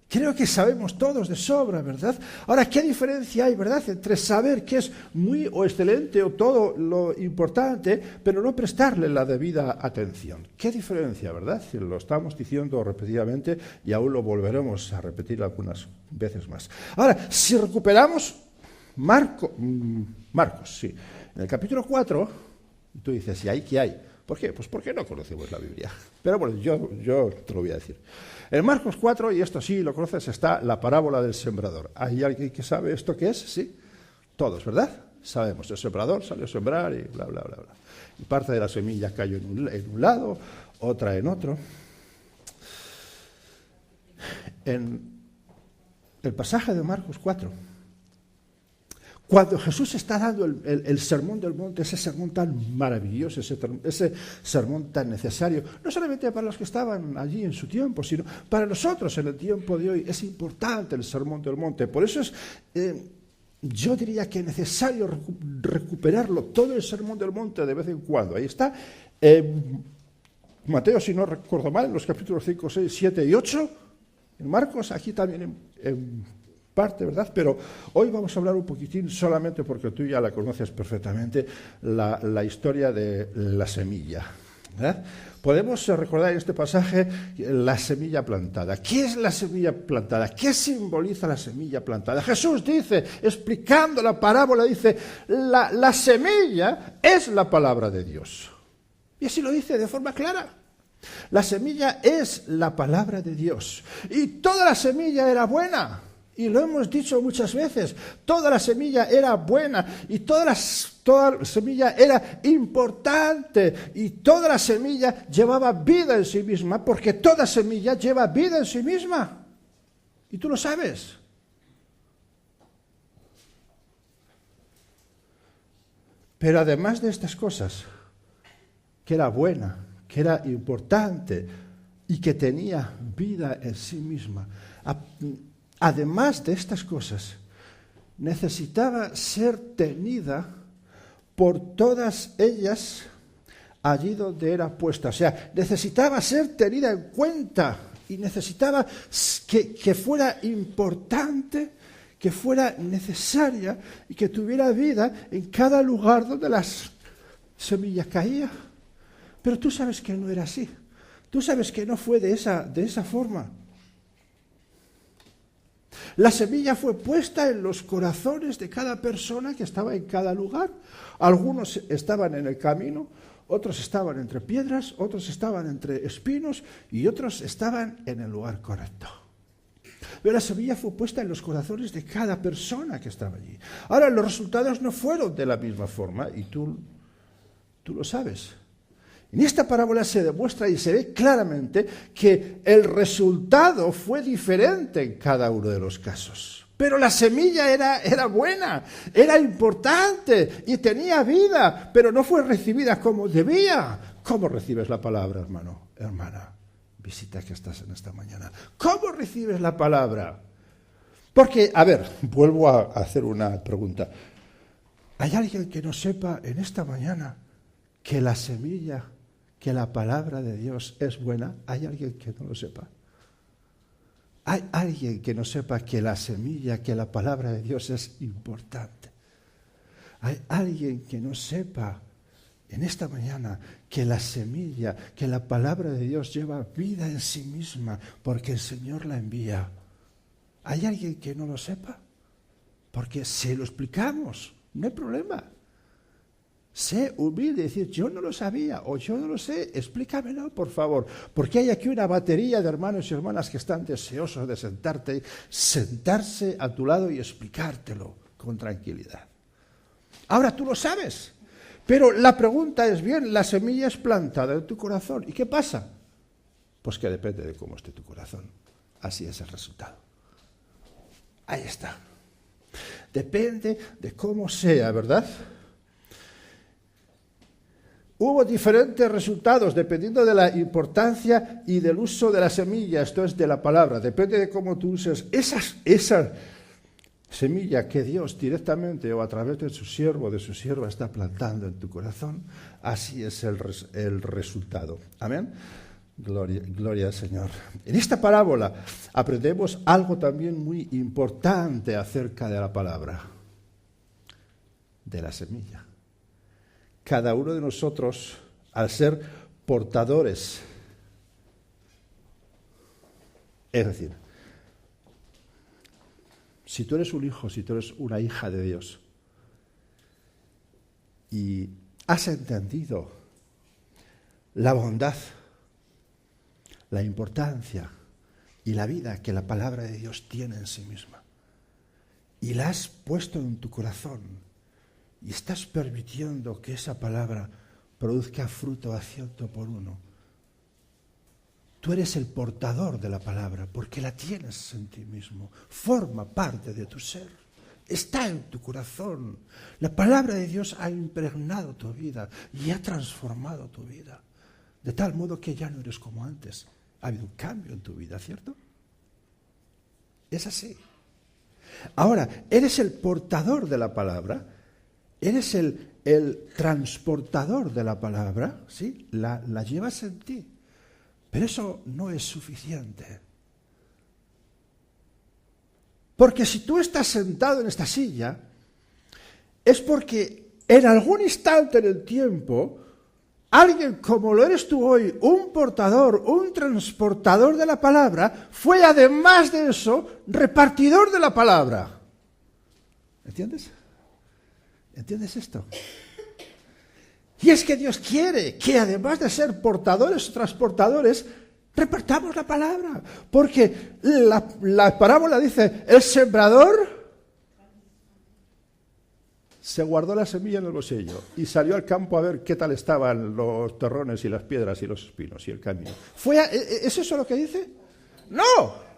Creo que sabemos todos de sobra, ¿verdad? Ahora, ¿qué diferencia hay, verdad, entre saber que es muy o excelente o todo lo importante, pero no prestarle la debida atención? ¿Qué diferencia, verdad? Lo estamos diciendo repetidamente y aún lo volveremos a repetir algunas veces más. Ahora, si recuperamos Marcos, sí, en el capítulo 4, tú dices, ¿y ahí qué hay? ¿Por qué? Pues porque no conocemos la Biblia. Pero bueno, yo te lo voy a decir. En Marcos 4, y esto sí lo conoces, está la parábola del sembrador. ¿Hay alguien que sabe esto qué es? Sí. Todos, ¿verdad? Sabemos. El sembrador salió a sembrar y bla, bla, bla, bla. Y parte de la semilla cayó en un lado, otra en otro. En el pasaje de Marcos 4, cuando Jesús está dando el sermón del monte, ese sermón tan maravilloso, ese sermón tan necesario, no solamente para los que estaban allí en su tiempo, sino para nosotros en el tiempo de hoy, es importante el sermón del monte. Por eso es, yo diría que es necesario recuperarlo, todo el sermón del monte de vez en cuando. Ahí está, Mateo, si no recuerdo mal, en los capítulos 5, 6, 7 y 8, en Marcos, aquí también en parte, ¿verdad? Pero hoy vamos a hablar un poquitín, solamente porque tú ya la conoces perfectamente, la historia de la semilla, ¿verdad? Podemos recordar en este pasaje la semilla plantada. ¿Qué es la semilla plantada? ¿Qué simboliza la semilla plantada? Jesús dice, explicando la parábola, dice, la semilla es la palabra de Dios. Y así lo dice de forma clara. La semilla es la palabra de Dios. Y toda la semilla era buena. Y lo hemos dicho muchas veces, toda la semilla era buena y toda la semilla era importante y toda la semilla llevaba vida en sí misma, porque toda semilla lleva vida en sí misma. Y tú lo sabes. Pero además de estas cosas, que era buena, que era importante y que tenía vida en sí misma, además de estas cosas, necesitaba ser tenida por todas ellas allí donde era puesta. O sea, necesitaba ser tenida en cuenta y necesitaba que fuera importante, que fuera necesaria y que tuviera vida en cada lugar donde las semillas caían. Pero tú sabes que no era así. Tú sabes que no fue de esa forma. La semilla fue puesta en los corazones de cada persona que estaba en cada lugar. Algunos estaban en el camino, otros estaban entre piedras, otros estaban entre espinos y otros estaban en el lugar correcto. Pero la semilla fue puesta en los corazones de cada persona que estaba allí. Ahora, los resultados no fueron de la misma forma y tú lo sabes. En esta parábola se demuestra y se ve claramente que el resultado fue diferente en cada uno de los casos. Pero la semilla era buena, era importante y tenía vida, pero no fue recibida como debía. ¿Cómo recibes la palabra, hermano, hermana? Visita que estás en esta mañana. ¿Cómo recibes la palabra? Porque, a ver, vuelvo a hacer una pregunta. ¿Hay alguien que no sepa en esta mañana que la semilla, que la palabra de Dios es buena? ¿Hay alguien que no lo sepa? ¿Hay alguien que no sepa que la semilla, que la palabra de Dios es importante? ¿Hay alguien que no sepa en esta mañana que la semilla, que la palabra de Dios lleva vida en sí misma porque el Señor la envía? ¿Hay alguien que no lo sepa? Porque se lo explicamos, no hay problema. Sé humilde y decir, yo no lo sabía o yo no lo sé, explícamelo, por favor. Porque hay aquí una batería de hermanos y hermanas que están deseosos de sentarse a tu lado y explicártelo con tranquilidad. Ahora tú lo sabes, Pero la pregunta es, bien, la semilla es plantada en tu corazón. ¿Y qué pasa? Pues que depende de cómo esté tu corazón. Así es el resultado. Ahí está. Depende de cómo sea, ¿verdad? Hubo diferentes resultados dependiendo de la importancia y del uso de la semilla, esto es de la palabra. Depende de cómo tú uses esa semilla que Dios directamente o a través de su siervo o de su sierva está plantando en tu corazón, así es el resultado. Amén. Gloria al Señor. En esta parábola aprendemos algo también muy importante acerca de la palabra, de la semilla. Cada uno de nosotros, al ser portadores, es decir, si tú eres un hijo, si tú eres una hija de Dios y has entendido la bondad, la importancia y la vida que la palabra de Dios tiene en sí misma, y la has puesto en tu corazón, y estás permitiendo que esa palabra produzca fruto a 100%, tú eres el portador de la palabra porque la tienes en ti mismo, forma parte de tu ser, está en tu corazón. La palabra de Dios ha impregnado tu vida y ha transformado tu vida, de tal modo que ya no eres como antes. Ha habido un cambio en tu vida, ¿cierto? Es así. Ahora, eres el portador de la palabra, eres el transportador de la palabra, ¿sí? La llevas en ti. Pero eso no es suficiente. Porque si tú estás sentado en esta silla, es porque en algún instante en el tiempo, alguien como lo eres tú hoy, un portador, un transportador de la palabra, fue además de eso, repartidor de la palabra. ¿Entiendes? ¿Entiendes esto? Y es que Dios quiere que además de ser portadores o transportadores, repartamos la palabra. Porque la parábola dice, el sembrador se guardó la semilla en el bolsillo y salió al campo a ver qué tal estaban los terrones y las piedras y los espinos y el camino. ¿Es eso lo que dice? ¡No!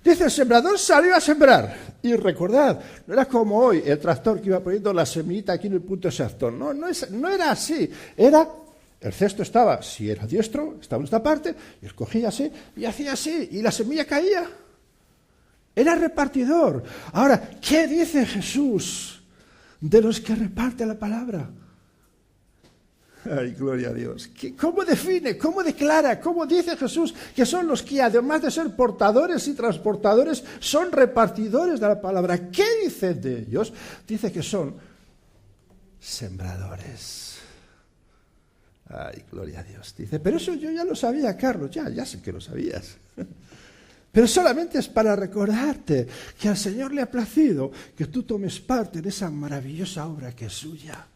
Dice, el sembrador salió a sembrar. Y recordad, no era como hoy el tractor que iba poniendo la semillita aquí en el punto exacto. No era así. El cesto estaba, si era diestro, estaba en esta parte, y escogía así, y hacía así, y la semilla caía. Era repartidor. Ahora, ¿qué dice Jesús de los que reparten la palabra? Ay, gloria a Dios. ¿Cómo define, cómo declara, cómo dice Jesús que son los que, además de ser portadores y transportadores, son repartidores de la palabra? ¿Qué dice de ellos? Dice que son sembradores. Ay, gloria a Dios. Dice, pero eso yo ya lo sabía, Carlos, ya sé que lo sabías. Pero solamente es para recordarte que al Señor le ha placido que tú tomes parte en esa maravillosa obra que es suya.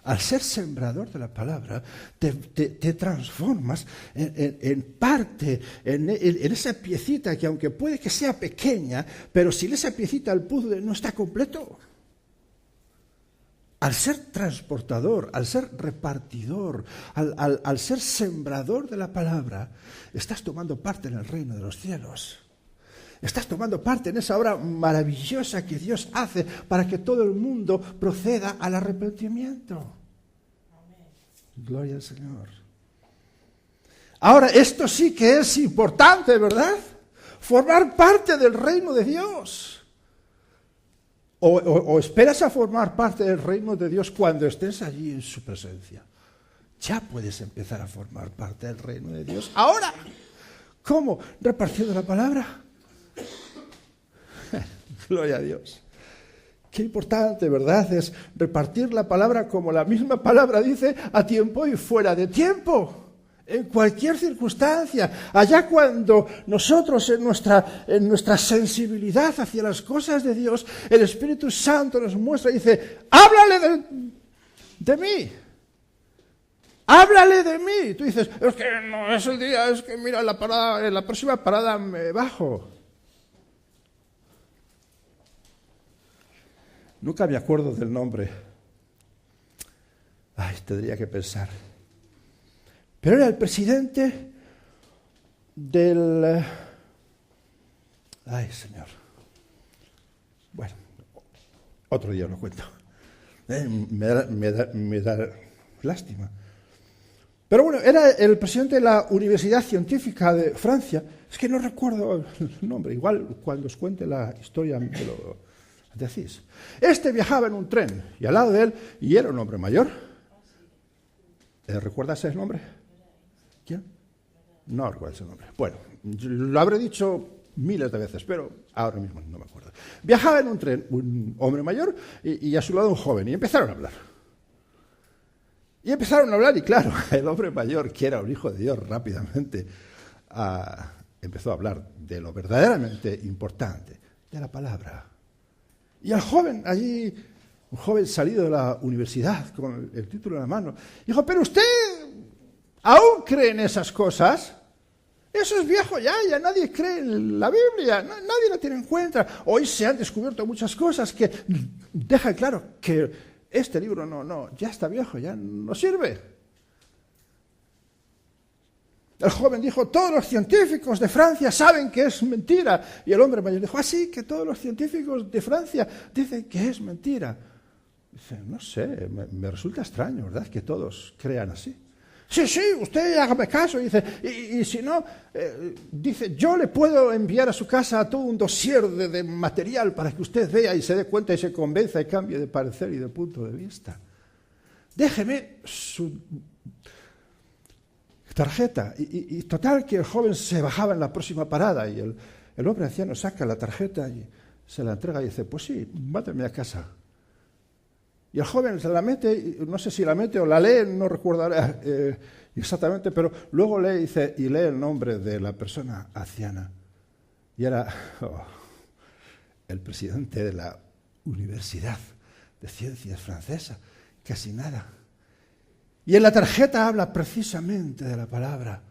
Al ser sembrador de la palabra, te transformas en parte, en esa piecita que aunque puede que sea pequeña, pero sin esa piecita el puzzle no está completo. Al ser transportador, al ser repartidor, al ser sembrador de la palabra, estás tomando parte en el reino de los cielos. Estás tomando parte en esa obra maravillosa que Dios hace para que todo el mundo proceda al arrepentimiento. Amén. Gloria al Señor. Ahora, esto sí que es importante, ¿verdad? Formar parte del reino de Dios. O esperas a formar parte del reino de Dios cuando estés allí en su presencia. Ya puedes empezar a formar parte del reino de Dios. Ahora, ¿cómo? Repartiendo la palabra. Gloria a Dios. Qué importante, ¿verdad? Es repartir la palabra como la misma palabra dice, a tiempo y fuera de tiempo. En cualquier circunstancia. Allá cuando nosotros en nuestra sensibilidad hacia las cosas de Dios, el Espíritu Santo nos muestra y dice, háblale de mí. Háblale de mí. Y tú dices, es que no es el día, es que mira, en la próxima parada me bajo. Nunca me acuerdo del nombre Ay, tendría que pensar. Pero era el presidente del... Ay, señor. Bueno, otro día lo cuento. Me da lástima. Pero bueno, era el presidente de la Universidad Científica de Francia. Es que no recuerdo el nombre. Igual cuando os cuente la historia me lo decís. Este viajaba en un tren y al lado de él, y era un hombre mayor. ¿Recuerdas el nombre? ¿Quién? No recuerdo ese nombre. Bueno, lo habré dicho miles de veces, pero ahora mismo no me acuerdo. Viajaba en un tren un hombre mayor y a su lado un joven, y empezaron a hablar. Y claro, el hombre mayor, que era un hijo de Dios, rápidamente empezó a hablar de lo verdaderamente importante, de la palabra. Y el joven allí, un joven salido de la universidad con el título en la mano, dijo: ¿pero usted aún cree en esas cosas? Eso es viejo ya nadie cree en la Biblia, nadie la tiene en cuenta. Hoy se han descubierto muchas cosas que dejan claro que este libro ya está viejo, ya no sirve. El joven dijo: todos los científicos de Francia saben que es mentira. Y el hombre mayor dijo: sí, que todos los científicos de Francia dicen que es mentira. Dice: no sé, me resulta extraño, ¿verdad?, que todos crean así. Sí, usted hágame caso. Dice, y si no, dice, yo le puedo enviar a su casa todo un dossier de material para que usted vea y se dé cuenta y se convenza y cambie de parecer y de punto de vista. Déjeme su tarjeta. Y total, que el joven se bajaba en la próxima parada y el hombre anciano saca la tarjeta y se la entrega y dice: pues sí, mándeme a casa. Y el joven se la mete, no sé si la mete o la lee, no recuerdo ahora exactamente, pero luego lee y lee el nombre de la persona anciana. Y era el presidente de la Universidad de Ciencias francesa, casi nada. Y en la tarjeta habla precisamente de la palabra.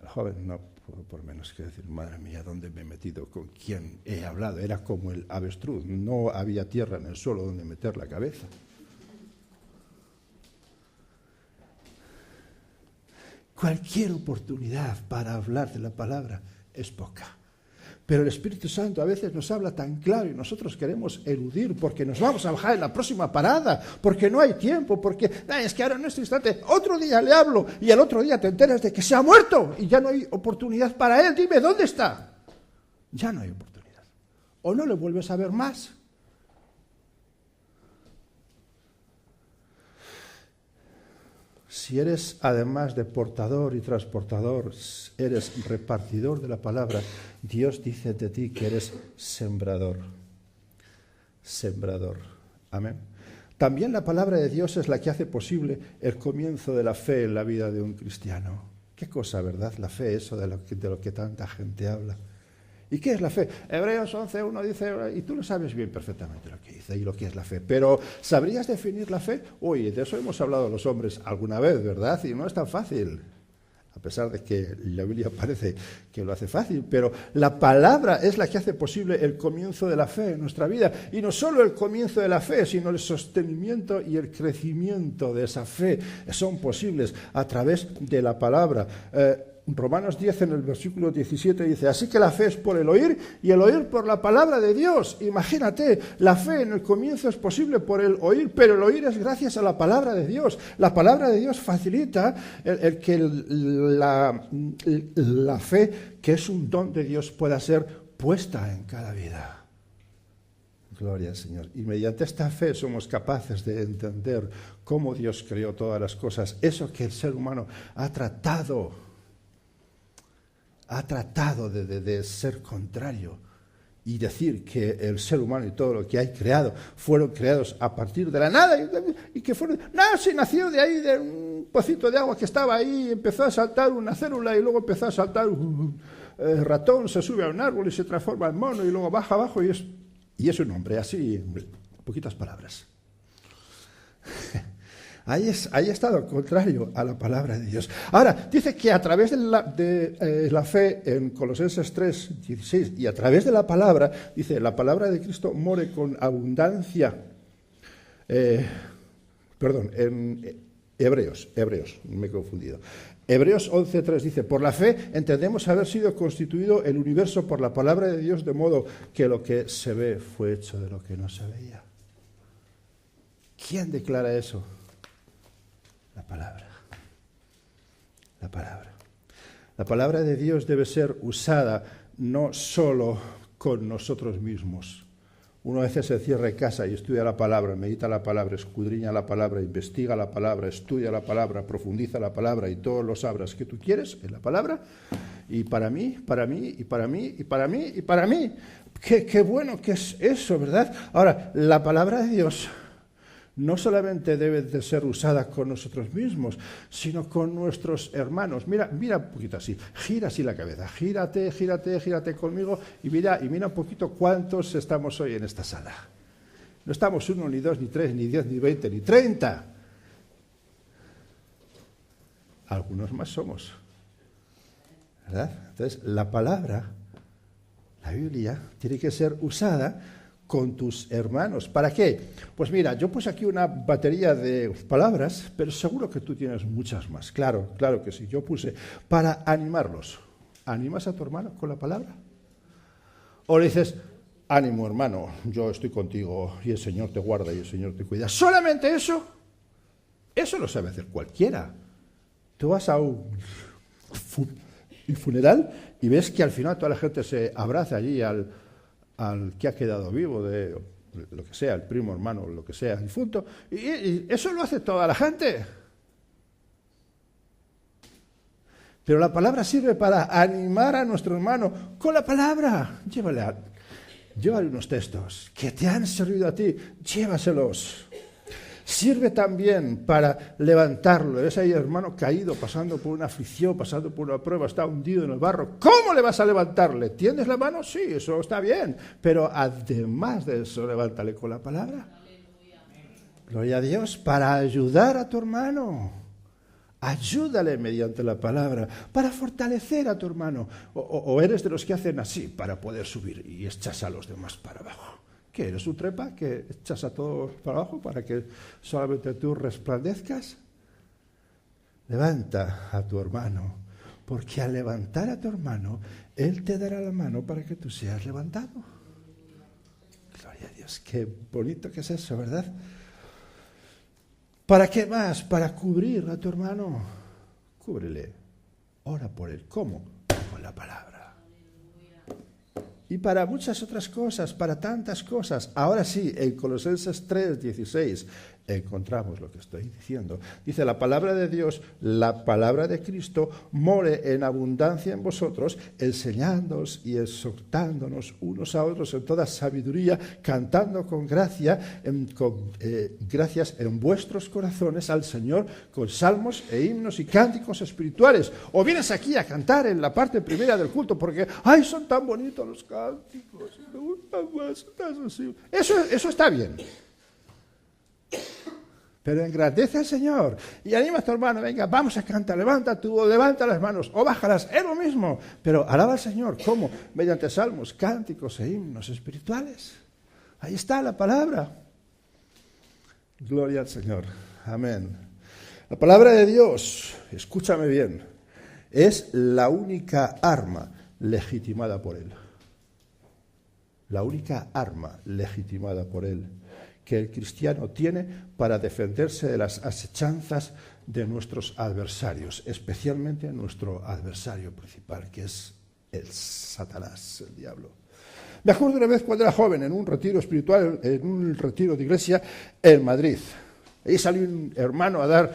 El joven no pudo por menos que decir: madre mía, ¿dónde me he metido? ¿Con quién he hablado? Era como el avestruz, no había tierra en el suelo donde meter la cabeza. Cualquier oportunidad para hablar de la palabra es poca. Pero el Espíritu Santo a veces nos habla tan claro y nosotros queremos eludir porque nos vamos a bajar en la próxima parada, porque no hay tiempo, porque es que ahora en este instante, otro día le hablo y al otro día te enteras de que se ha muerto y ya no hay oportunidad para él. Dime, ¿dónde está? Ya no hay oportunidad. O no le vuelves a ver más. Si eres, además de portador y transportador, eres repartidor de la palabra, Dios dice de ti que eres sembrador. Sembrador. Amén. También la palabra de Dios es la que hace posible el comienzo de la fe en la vida de un cristiano. Qué cosa, ¿verdad? La fe, eso de lo que tanta gente habla. ¿Y qué es la fe? Hebreos 11:1 dice, y tú lo sabes bien perfectamente lo que dice y lo que es la fe, pero ¿sabrías definir la fe? Uy, de eso hemos hablado los hombres alguna vez, ¿verdad? Y no es tan fácil, a pesar de que la Biblia parece que lo hace fácil, pero la palabra es la que hace posible el comienzo de la fe en nuestra vida, y no solo el comienzo de la fe, sino el sostenimiento y el crecimiento de esa fe son posibles a través de la palabra. Romanos 10 en el versículo 17 dice: así que la fe es por el oír y el oír por la palabra de Dios. Imagínate, la fe en el comienzo es posible por el oír, pero el oír es gracias a la palabra de Dios. La palabra de Dios facilita el que la fe, que es un don de Dios, pueda ser puesta en cada vida. Gloria al Señor. Y mediante esta fe somos capaces de entender cómo Dios creó todas las cosas, eso que el ser humano ha tratado de ser contrario y decir que el ser humano y todo lo que hay creado fueron creados a partir de la nada y que fueron, si nació de ahí, de un pocito de agua que estaba ahí, empezó a saltar una célula y luego empezó a saltar un ratón, se sube a un árbol y se transforma en mono y luego baja abajo y es un hombre, así, en poquitas palabras. Ahí está lo contrario a la palabra de Dios. Ahora, dice que a través de la fe en Colosenses 3:16 y a través de la palabra, dice, la palabra de Cristo more con abundancia. Perdón, en Hebreos, me he confundido. Hebreos 11:3 dice, por la fe entendemos haber sido constituido el universo por la palabra de Dios, de modo que lo que se ve fue hecho de lo que no se veía. ¿Quién declara eso? La palabra. La palabra. La palabra de Dios debe ser usada no solo con nosotros mismos. Uno a veces se cierra en casa y estudia la palabra, medita la palabra, escudriña la palabra, investiga la palabra, estudia la palabra, profundiza la palabra y todos los sabrás que tú quieres en la palabra. Y para mí, para mí, y para mí, y para mí, y para mí. Qué bueno que es eso, ¿verdad? Ahora, la palabra de Dios no solamente debe de ser usada con nosotros mismos, sino con nuestros hermanos. Mira un poquito así, gira así la cabeza, gírate conmigo y mira un poquito cuántos estamos hoy en esta sala. No estamos 1, ni 2, ni 3, ni 10, ni 20, ni 30. Algunos más somos, ¿verdad? Entonces, la palabra, la Biblia, tiene que ser usada con tus hermanos. ¿Para qué? Pues mira, yo puse aquí una batería de palabras, pero seguro que tú tienes muchas más. Claro que sí. Yo puse para animarlos. ¿Animas a tu hermano con la palabra? O le dices, ánimo hermano, yo estoy contigo y el Señor te guarda y el Señor te cuida. ¿Solamente eso? Eso lo sabe hacer cualquiera. Tú vas a un funeral y ves que al final toda la gente se abraza allí al que ha quedado vivo, de lo que sea, el primo, hermano, lo que sea, difunto, y eso lo hace toda la gente. Pero la palabra sirve para animar a nuestro hermano con la palabra. Llévale unos textos que te han servido a ti, llévaselos. Sirve también para levantarlo. Ves ahí, hermano, caído, pasando por una aflicción, pasando por una prueba, está hundido en el barro. ¿Cómo le vas a levantarle? ¿Tiendes la mano? Sí, eso está bien. Pero además de eso, levántale con la palabra. Aleluya. Gloria a Dios, para ayudar a tu hermano. Ayúdale mediante la palabra, para fortalecer a tu hermano. O eres de los que hacen así para poder subir y echas a los demás para abajo. ¿Qué eres, un trepa que echas a todos para abajo para que solamente tú resplandezcas? Levanta a tu hermano, porque al levantar a tu hermano, él te dará la mano para que tú seas levantado. Gloria a Dios, qué bonito que es eso, ¿verdad? ¿Para qué más? Para cubrir a tu hermano. Cúbrele, ora por él. ¿Cómo? Con la palabra. Y para muchas otras cosas, para tantas cosas. Ahora sí, en Colosenses 3:16 encontramos lo que estoy diciendo. Dice, la palabra de Dios, la palabra de Cristo, more en abundancia en vosotros, enseñándoos y exhortándonos unos a otros en toda sabiduría, cantando con gracias en vuestros corazones al Señor con salmos e himnos y cánticos espirituales. O vienes aquí a cantar en la parte primera del culto porque, ¡ay, son tan bonitos los cánticos! Me gustan más, así. Eso está bien. Pero engrandece al Señor y anima a tu hermano, venga, vamos a cantar, levanta tu voz, levanta las manos o bájalas, es lo mismo, pero alaba al Señor. ¿Cómo? Mediante salmos, cánticos e himnos espirituales. Ahí está la palabra. Gloria al Señor. Amén. La palabra de Dios, escúchame bien, es la única arma legitimada por Él. La única arma legitimada por Él que el cristiano tiene para defenderse de las asechanzas de nuestros adversarios, especialmente nuestro adversario principal, que es el Satanás, el diablo. Me acuerdo una vez cuando era joven, en un retiro espiritual, en un retiro de iglesia en Madrid. Ahí salió un hermano a dar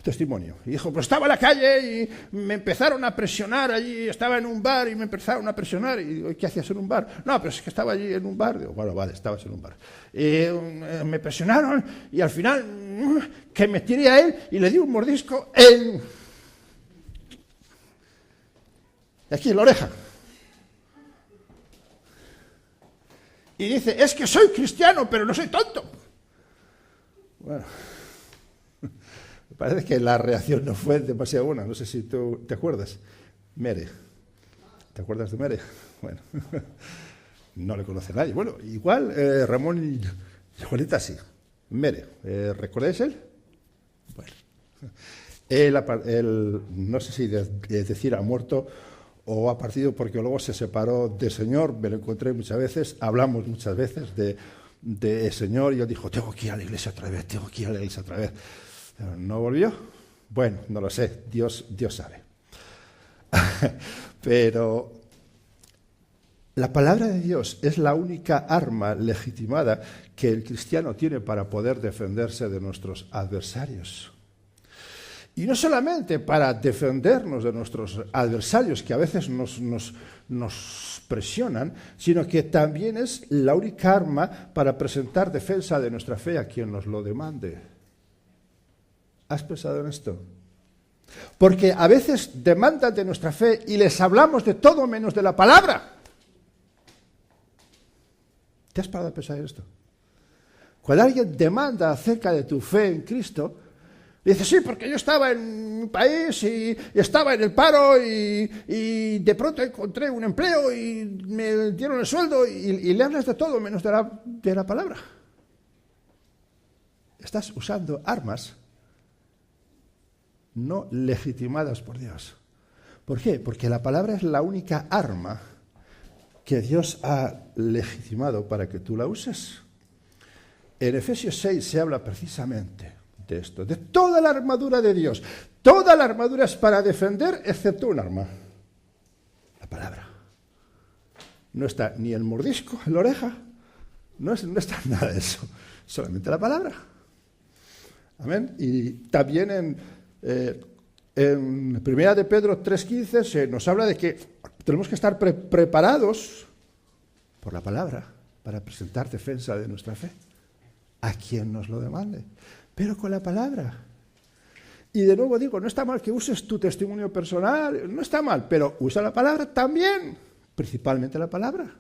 testimonio. Y dijo, pues estaba en la calle y me empezaron a presionar allí, estaba en un bar y me empezaron a presionar. Y digo, ¿qué hacías en un bar? No, pero es que estaba allí en un bar. Digo, bueno, vale, estabas en un bar. Y me presionaron y al final que me tiré a él y le di un mordisco aquí en la oreja. Y dice, es que soy cristiano, pero no soy tonto. Bueno, me parece que la reacción no fue demasiado buena. No sé si tú te acuerdas. Mere. ¿Te acuerdas de Mere? Bueno, no le conoce nadie. Bueno, igual Ramón y Juanita sí. Mere. ¿Recordáis él? Bueno. No sé si decir ha muerto o ha partido porque luego se separó del Señor. Me lo encontré muchas veces, hablamos muchas veces de Señor, y él dijo, tengo que ir a la iglesia otra vez, tengo que ir a la iglesia otra vez. Pero ¿no volvió? Bueno, no lo sé, Dios sabe. Pero la palabra de Dios es la única arma legitimada que el cristiano tiene para poder defenderse de nuestros adversarios. Y no solamente para defendernos de nuestros adversarios, que a veces nos presionan, sino que también es la única arma para presentar defensa de nuestra fe a quien nos lo demande. ¿Has pensado en esto? Porque a veces demandan de nuestra fe y les hablamos de todo menos de la palabra. ¿Te has parado a pensar en esto? Cuando alguien demanda acerca de tu fe en Cristo, dice, sí, porque yo estaba en mi país y estaba en el paro y de pronto encontré un empleo y me dieron el sueldo y le hablas de todo menos de la palabra. Estás usando armas no legitimadas por Dios. ¿Por qué? Porque la palabra es la única arma que Dios ha legitimado para que tú la uses. En Efesios 6 se habla precisamente de esto, de toda la armadura de Dios. Toda la armadura es para defender, excepto un arma: la palabra. No está ni el mordisco en la oreja, no está nada de eso, solamente la palabra. Amén. Y también en 1 de Pedro 3:15 se nos habla de que tenemos que estar preparados por la palabra para presentar defensa de nuestra fe a quien nos lo demande, pero con la palabra. Y de nuevo digo, no está mal que uses tu testimonio personal, no está mal, pero usa la palabra también, principalmente la palabra.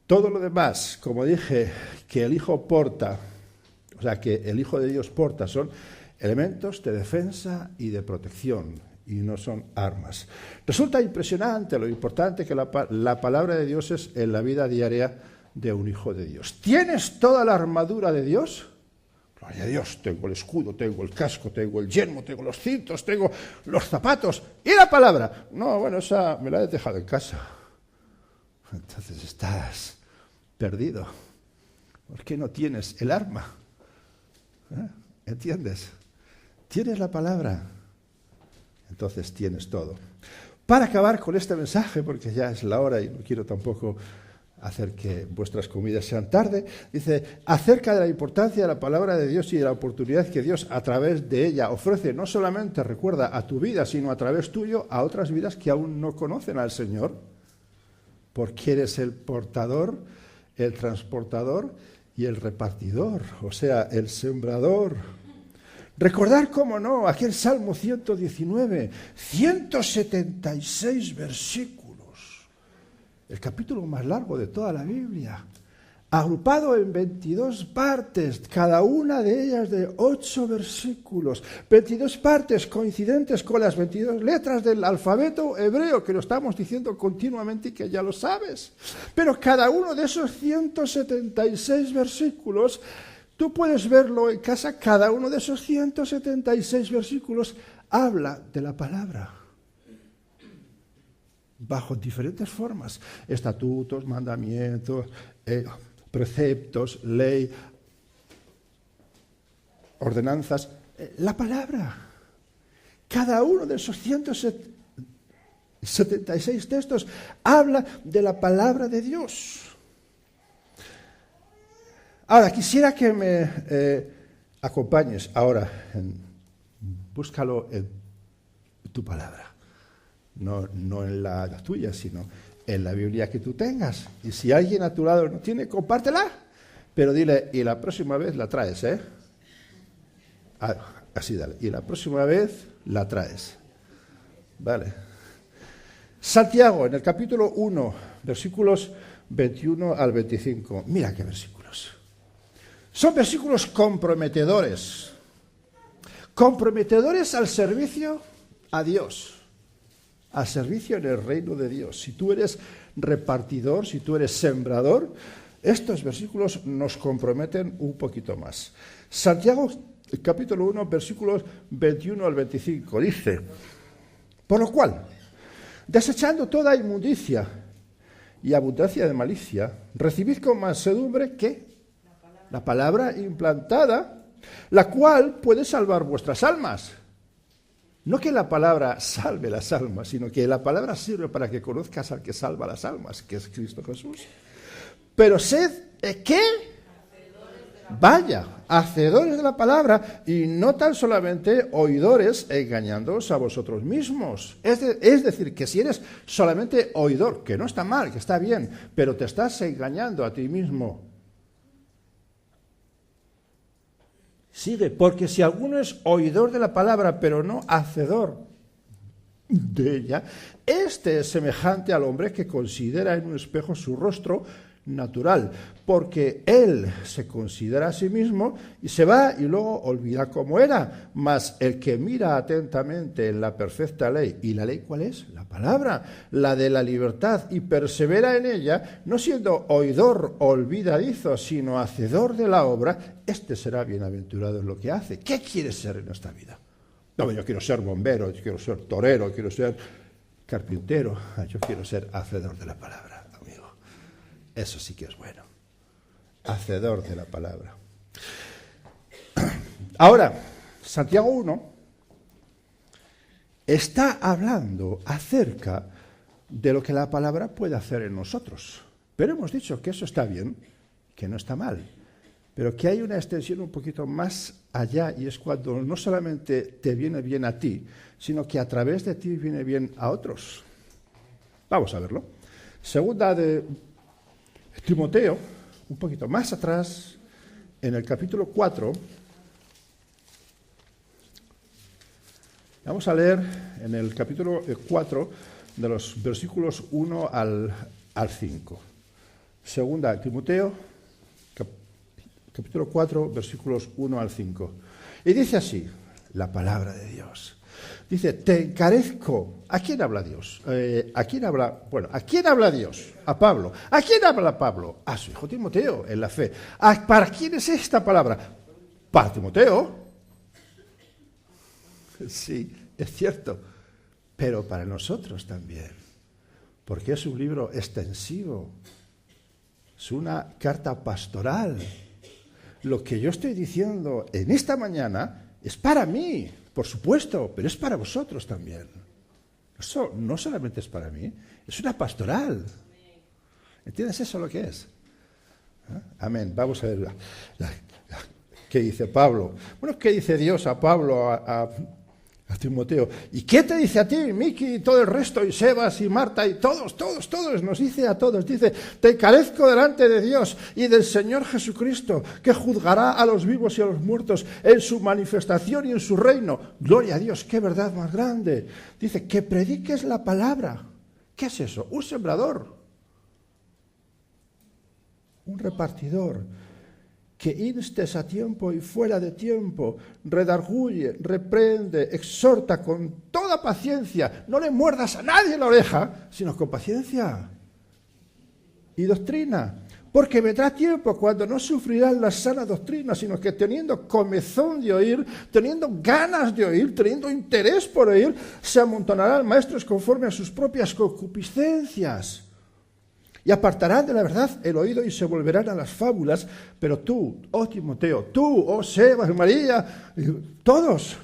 Todo lo demás, como dije, que el Hijo porta, o sea, que el Hijo de Dios porta, son elementos de defensa y de protección, y no son armas. Resulta impresionante lo importante que la palabra de Dios es en la vida diaria de un hijo de Dios. ¿Tienes toda la armadura de Dios? Gloria a Dios, tengo el escudo, tengo el casco, tengo el yelmo, tengo los cintos, tengo los zapatos. ¿Y la palabra? No, bueno, esa me la he dejado en casa. Entonces estás perdido. ¿Por qué no tienes el arma? ¿Entiendes? Tienes la palabra, entonces tienes todo. Para acabar con este mensaje, porque ya es la hora y no quiero tampoco hacer que vuestras comidas sean tarde, dice, acerca de la importancia de la palabra de Dios y de la oportunidad que Dios a través de ella ofrece, no solamente recuerda a tu vida, sino a través tuyo a otras vidas que aún no conocen al Señor, porque eres el portador, el transportador y el repartidor, o sea, el sembrador. Recordar, cómo no, aquel Salmo 119, 176 versículos, el capítulo más largo de toda la Biblia, agrupado en 22 partes, cada una de ellas de 8 versículos, 22 partes coincidentes con las 22 letras del alfabeto hebreo, que lo estamos diciendo continuamente y que ya lo sabes. Pero cada uno de esos 176 versículos, tú puedes verlo en casa, cada uno de esos 176 versículos habla de la palabra, bajo diferentes formas: estatutos, mandamientos, preceptos, ley, ordenanzas, la palabra. Cada uno de esos 176 textos habla de la palabra de Dios. Ahora, quisiera que me acompañes ahora, búscalo en tu palabra, no en la tuya, sino en la Biblia que tú tengas. Y si alguien a tu lado no tiene, compártela, pero dile, y la próxima vez la traes, así dale, y la próxima vez la traes. Vale. Santiago, en el capítulo 1, versículos 21 al 25. Mira qué versículos. Son versículos comprometedores. Comprometedores al servicio a Dios. a servicio en el reino de Dios. Si tú eres repartidor, si tú eres sembrador, estos versículos nos comprometen un poquito más. Santiago, capítulo 1, versículos 21 al 25, dice: por lo cual, desechando toda inmundicia y abundancia de malicia, recibid con mansedumbre, ¿qué? La palabra implantada, la cual puede salvar vuestras almas. No que la palabra salve las almas, sino que la palabra sirve para que conozcas al que salva las almas, que es Cristo Jesús. Pero sed, ¿qué? Vaya, hacedores de la palabra y no tan solamente oidores, engañándoos a vosotros mismos. Es decir, que si eres solamente oidor, que no está mal, que está bien, pero te estás engañando a ti mismo. Sigue, porque si alguno es oidor de la palabra, pero no hacedor de ella, este es semejante al hombre que considera en un espejo su rostro natural, porque él se considera a sí mismo y se va y luego olvida cómo era. Mas el que mira atentamente en la perfecta ley, ¿y la ley cuál es? La palabra, la de la libertad, y persevera en ella, no siendo oidor olvidadizo, sino hacedor de la obra, este será bienaventurado en lo que hace. ¿Qué quieres ser en esta vida? No, yo quiero ser bombero, yo quiero ser torero, quiero ser carpintero, yo quiero ser hacedor de la palabra. Eso sí que es bueno. Hacedor de la palabra. Ahora, Santiago 1 está hablando acerca de lo que la palabra puede hacer en nosotros. Pero hemos dicho que eso está bien, que no está mal. Pero que hay una extensión un poquito más allá, y es cuando no solamente te viene bien a ti, sino que a través de ti viene bien a otros. Vamos a verlo. Segunda de Timoteo, un poquito más atrás, en el capítulo 4, vamos a leer en el capítulo 4 de los versículos 1 al 5. Segunda Timoteo, capítulo 4, versículos 1 al 5. Y dice así, la palabra de Dios. Dice, te encarezco. ¿A quién habla Dios? ¿A quién habla? Bueno, ¿a quién habla Dios? A Pablo. ¿A quién habla Pablo? A su hijo Timoteo, en la fe. ¿Para quién es esta palabra? Para Timoteo. Sí, es cierto. Pero para nosotros también. Porque es un libro extensivo. Es una carta pastoral. Lo que yo estoy diciendo en esta mañana es para mí. Por supuesto, pero es para vosotros también. Eso no solamente es para mí, es una pastoral. ¿Entiendes eso lo que es? ¿Eh? Amén. Vamos a ver qué dice Pablo. Bueno, ¿qué dice Dios a Pablo, a Timoteo? ¿Y qué te dice a ti, Miki, y todo el resto, y Sebas, y Marta, y todos? Nos dice a todos, dice, te encarezco delante de Dios y del Señor Jesucristo, que juzgará a los vivos y a los muertos en su manifestación y en su reino. Gloria a Dios, qué verdad más grande. Dice, que prediques la palabra. ¿Qué es eso? Un sembrador, un repartidor, que instes a tiempo y fuera de tiempo, redarguye, reprende, exhorta con toda paciencia. No le muerdas a nadie la oreja, sino con paciencia y doctrina. Porque vendrá tiempo cuando no sufrirán la sana doctrina, sino que teniendo comezón de oír, teniendo ganas de oír, teniendo interés por oír, se amontonarán maestros conforme a sus propias concupiscencias. Y apartarán de la verdad el oído y se volverán a las fábulas. Pero tú, oh Timoteo, tú, oh Sebas, María, todos,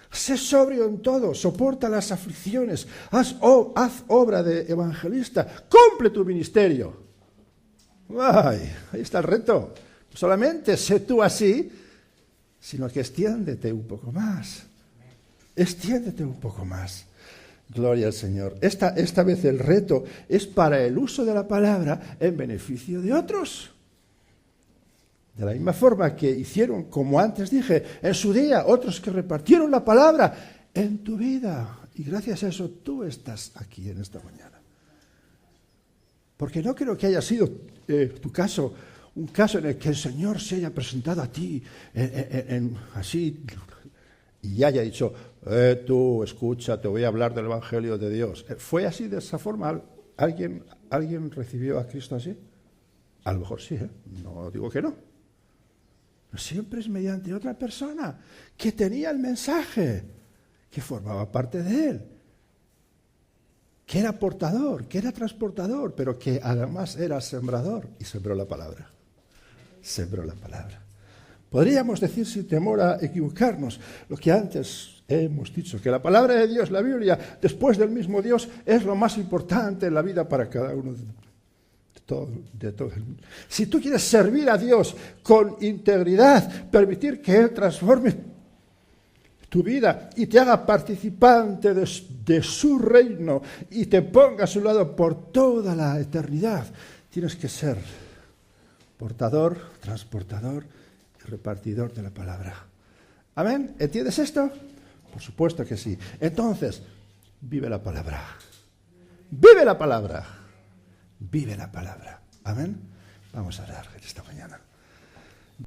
sé sobrio en todo, soporta las aflicciones, haz obra de evangelista, cumple tu ministerio. ¡Ay! Ahí está el reto. No solamente sé tú así, sino que extiéndete un poco más. Extiéndete un poco más. Gloria al Señor. Esta vez el reto es para el uso de la palabra en beneficio de otros. De la misma forma que hicieron, como antes dije, en su día, otros que repartieron la palabra en tu vida. Y gracias a eso tú estás aquí en esta mañana. Porque no creo que haya sido tu caso, un caso en el que el Señor se haya presentado a ti así y haya dicho, tú, escucha, te voy a hablar del Evangelio de Dios. ¿Fue así, de esa forma? ¿Alguien recibió a Cristo así? A lo mejor sí, no digo que no. Pero siempre es mediante otra persona que tenía el mensaje, que formaba parte de él, que era portador, que era transportador, pero que además era sembrador y sembró la palabra. Sembró la palabra. Podríamos decir, sin temor a equivocarnos, lo que antes hemos dicho, que la palabra de Dios, la Biblia, después del mismo Dios, es lo más importante en la vida para cada uno de todo el mundo. Si tú quieres servir a Dios con integridad, permitir que Él transforme tu vida y te haga participante de su reino y te ponga a su lado por toda la eternidad, tienes que ser portador, transportador y repartidor de la palabra. ¿Amén? ¿Entiendes esto? Por supuesto que sí. Entonces, vive la palabra. Vive la palabra. Vive la palabra. Amén. Vamos a orar esta mañana.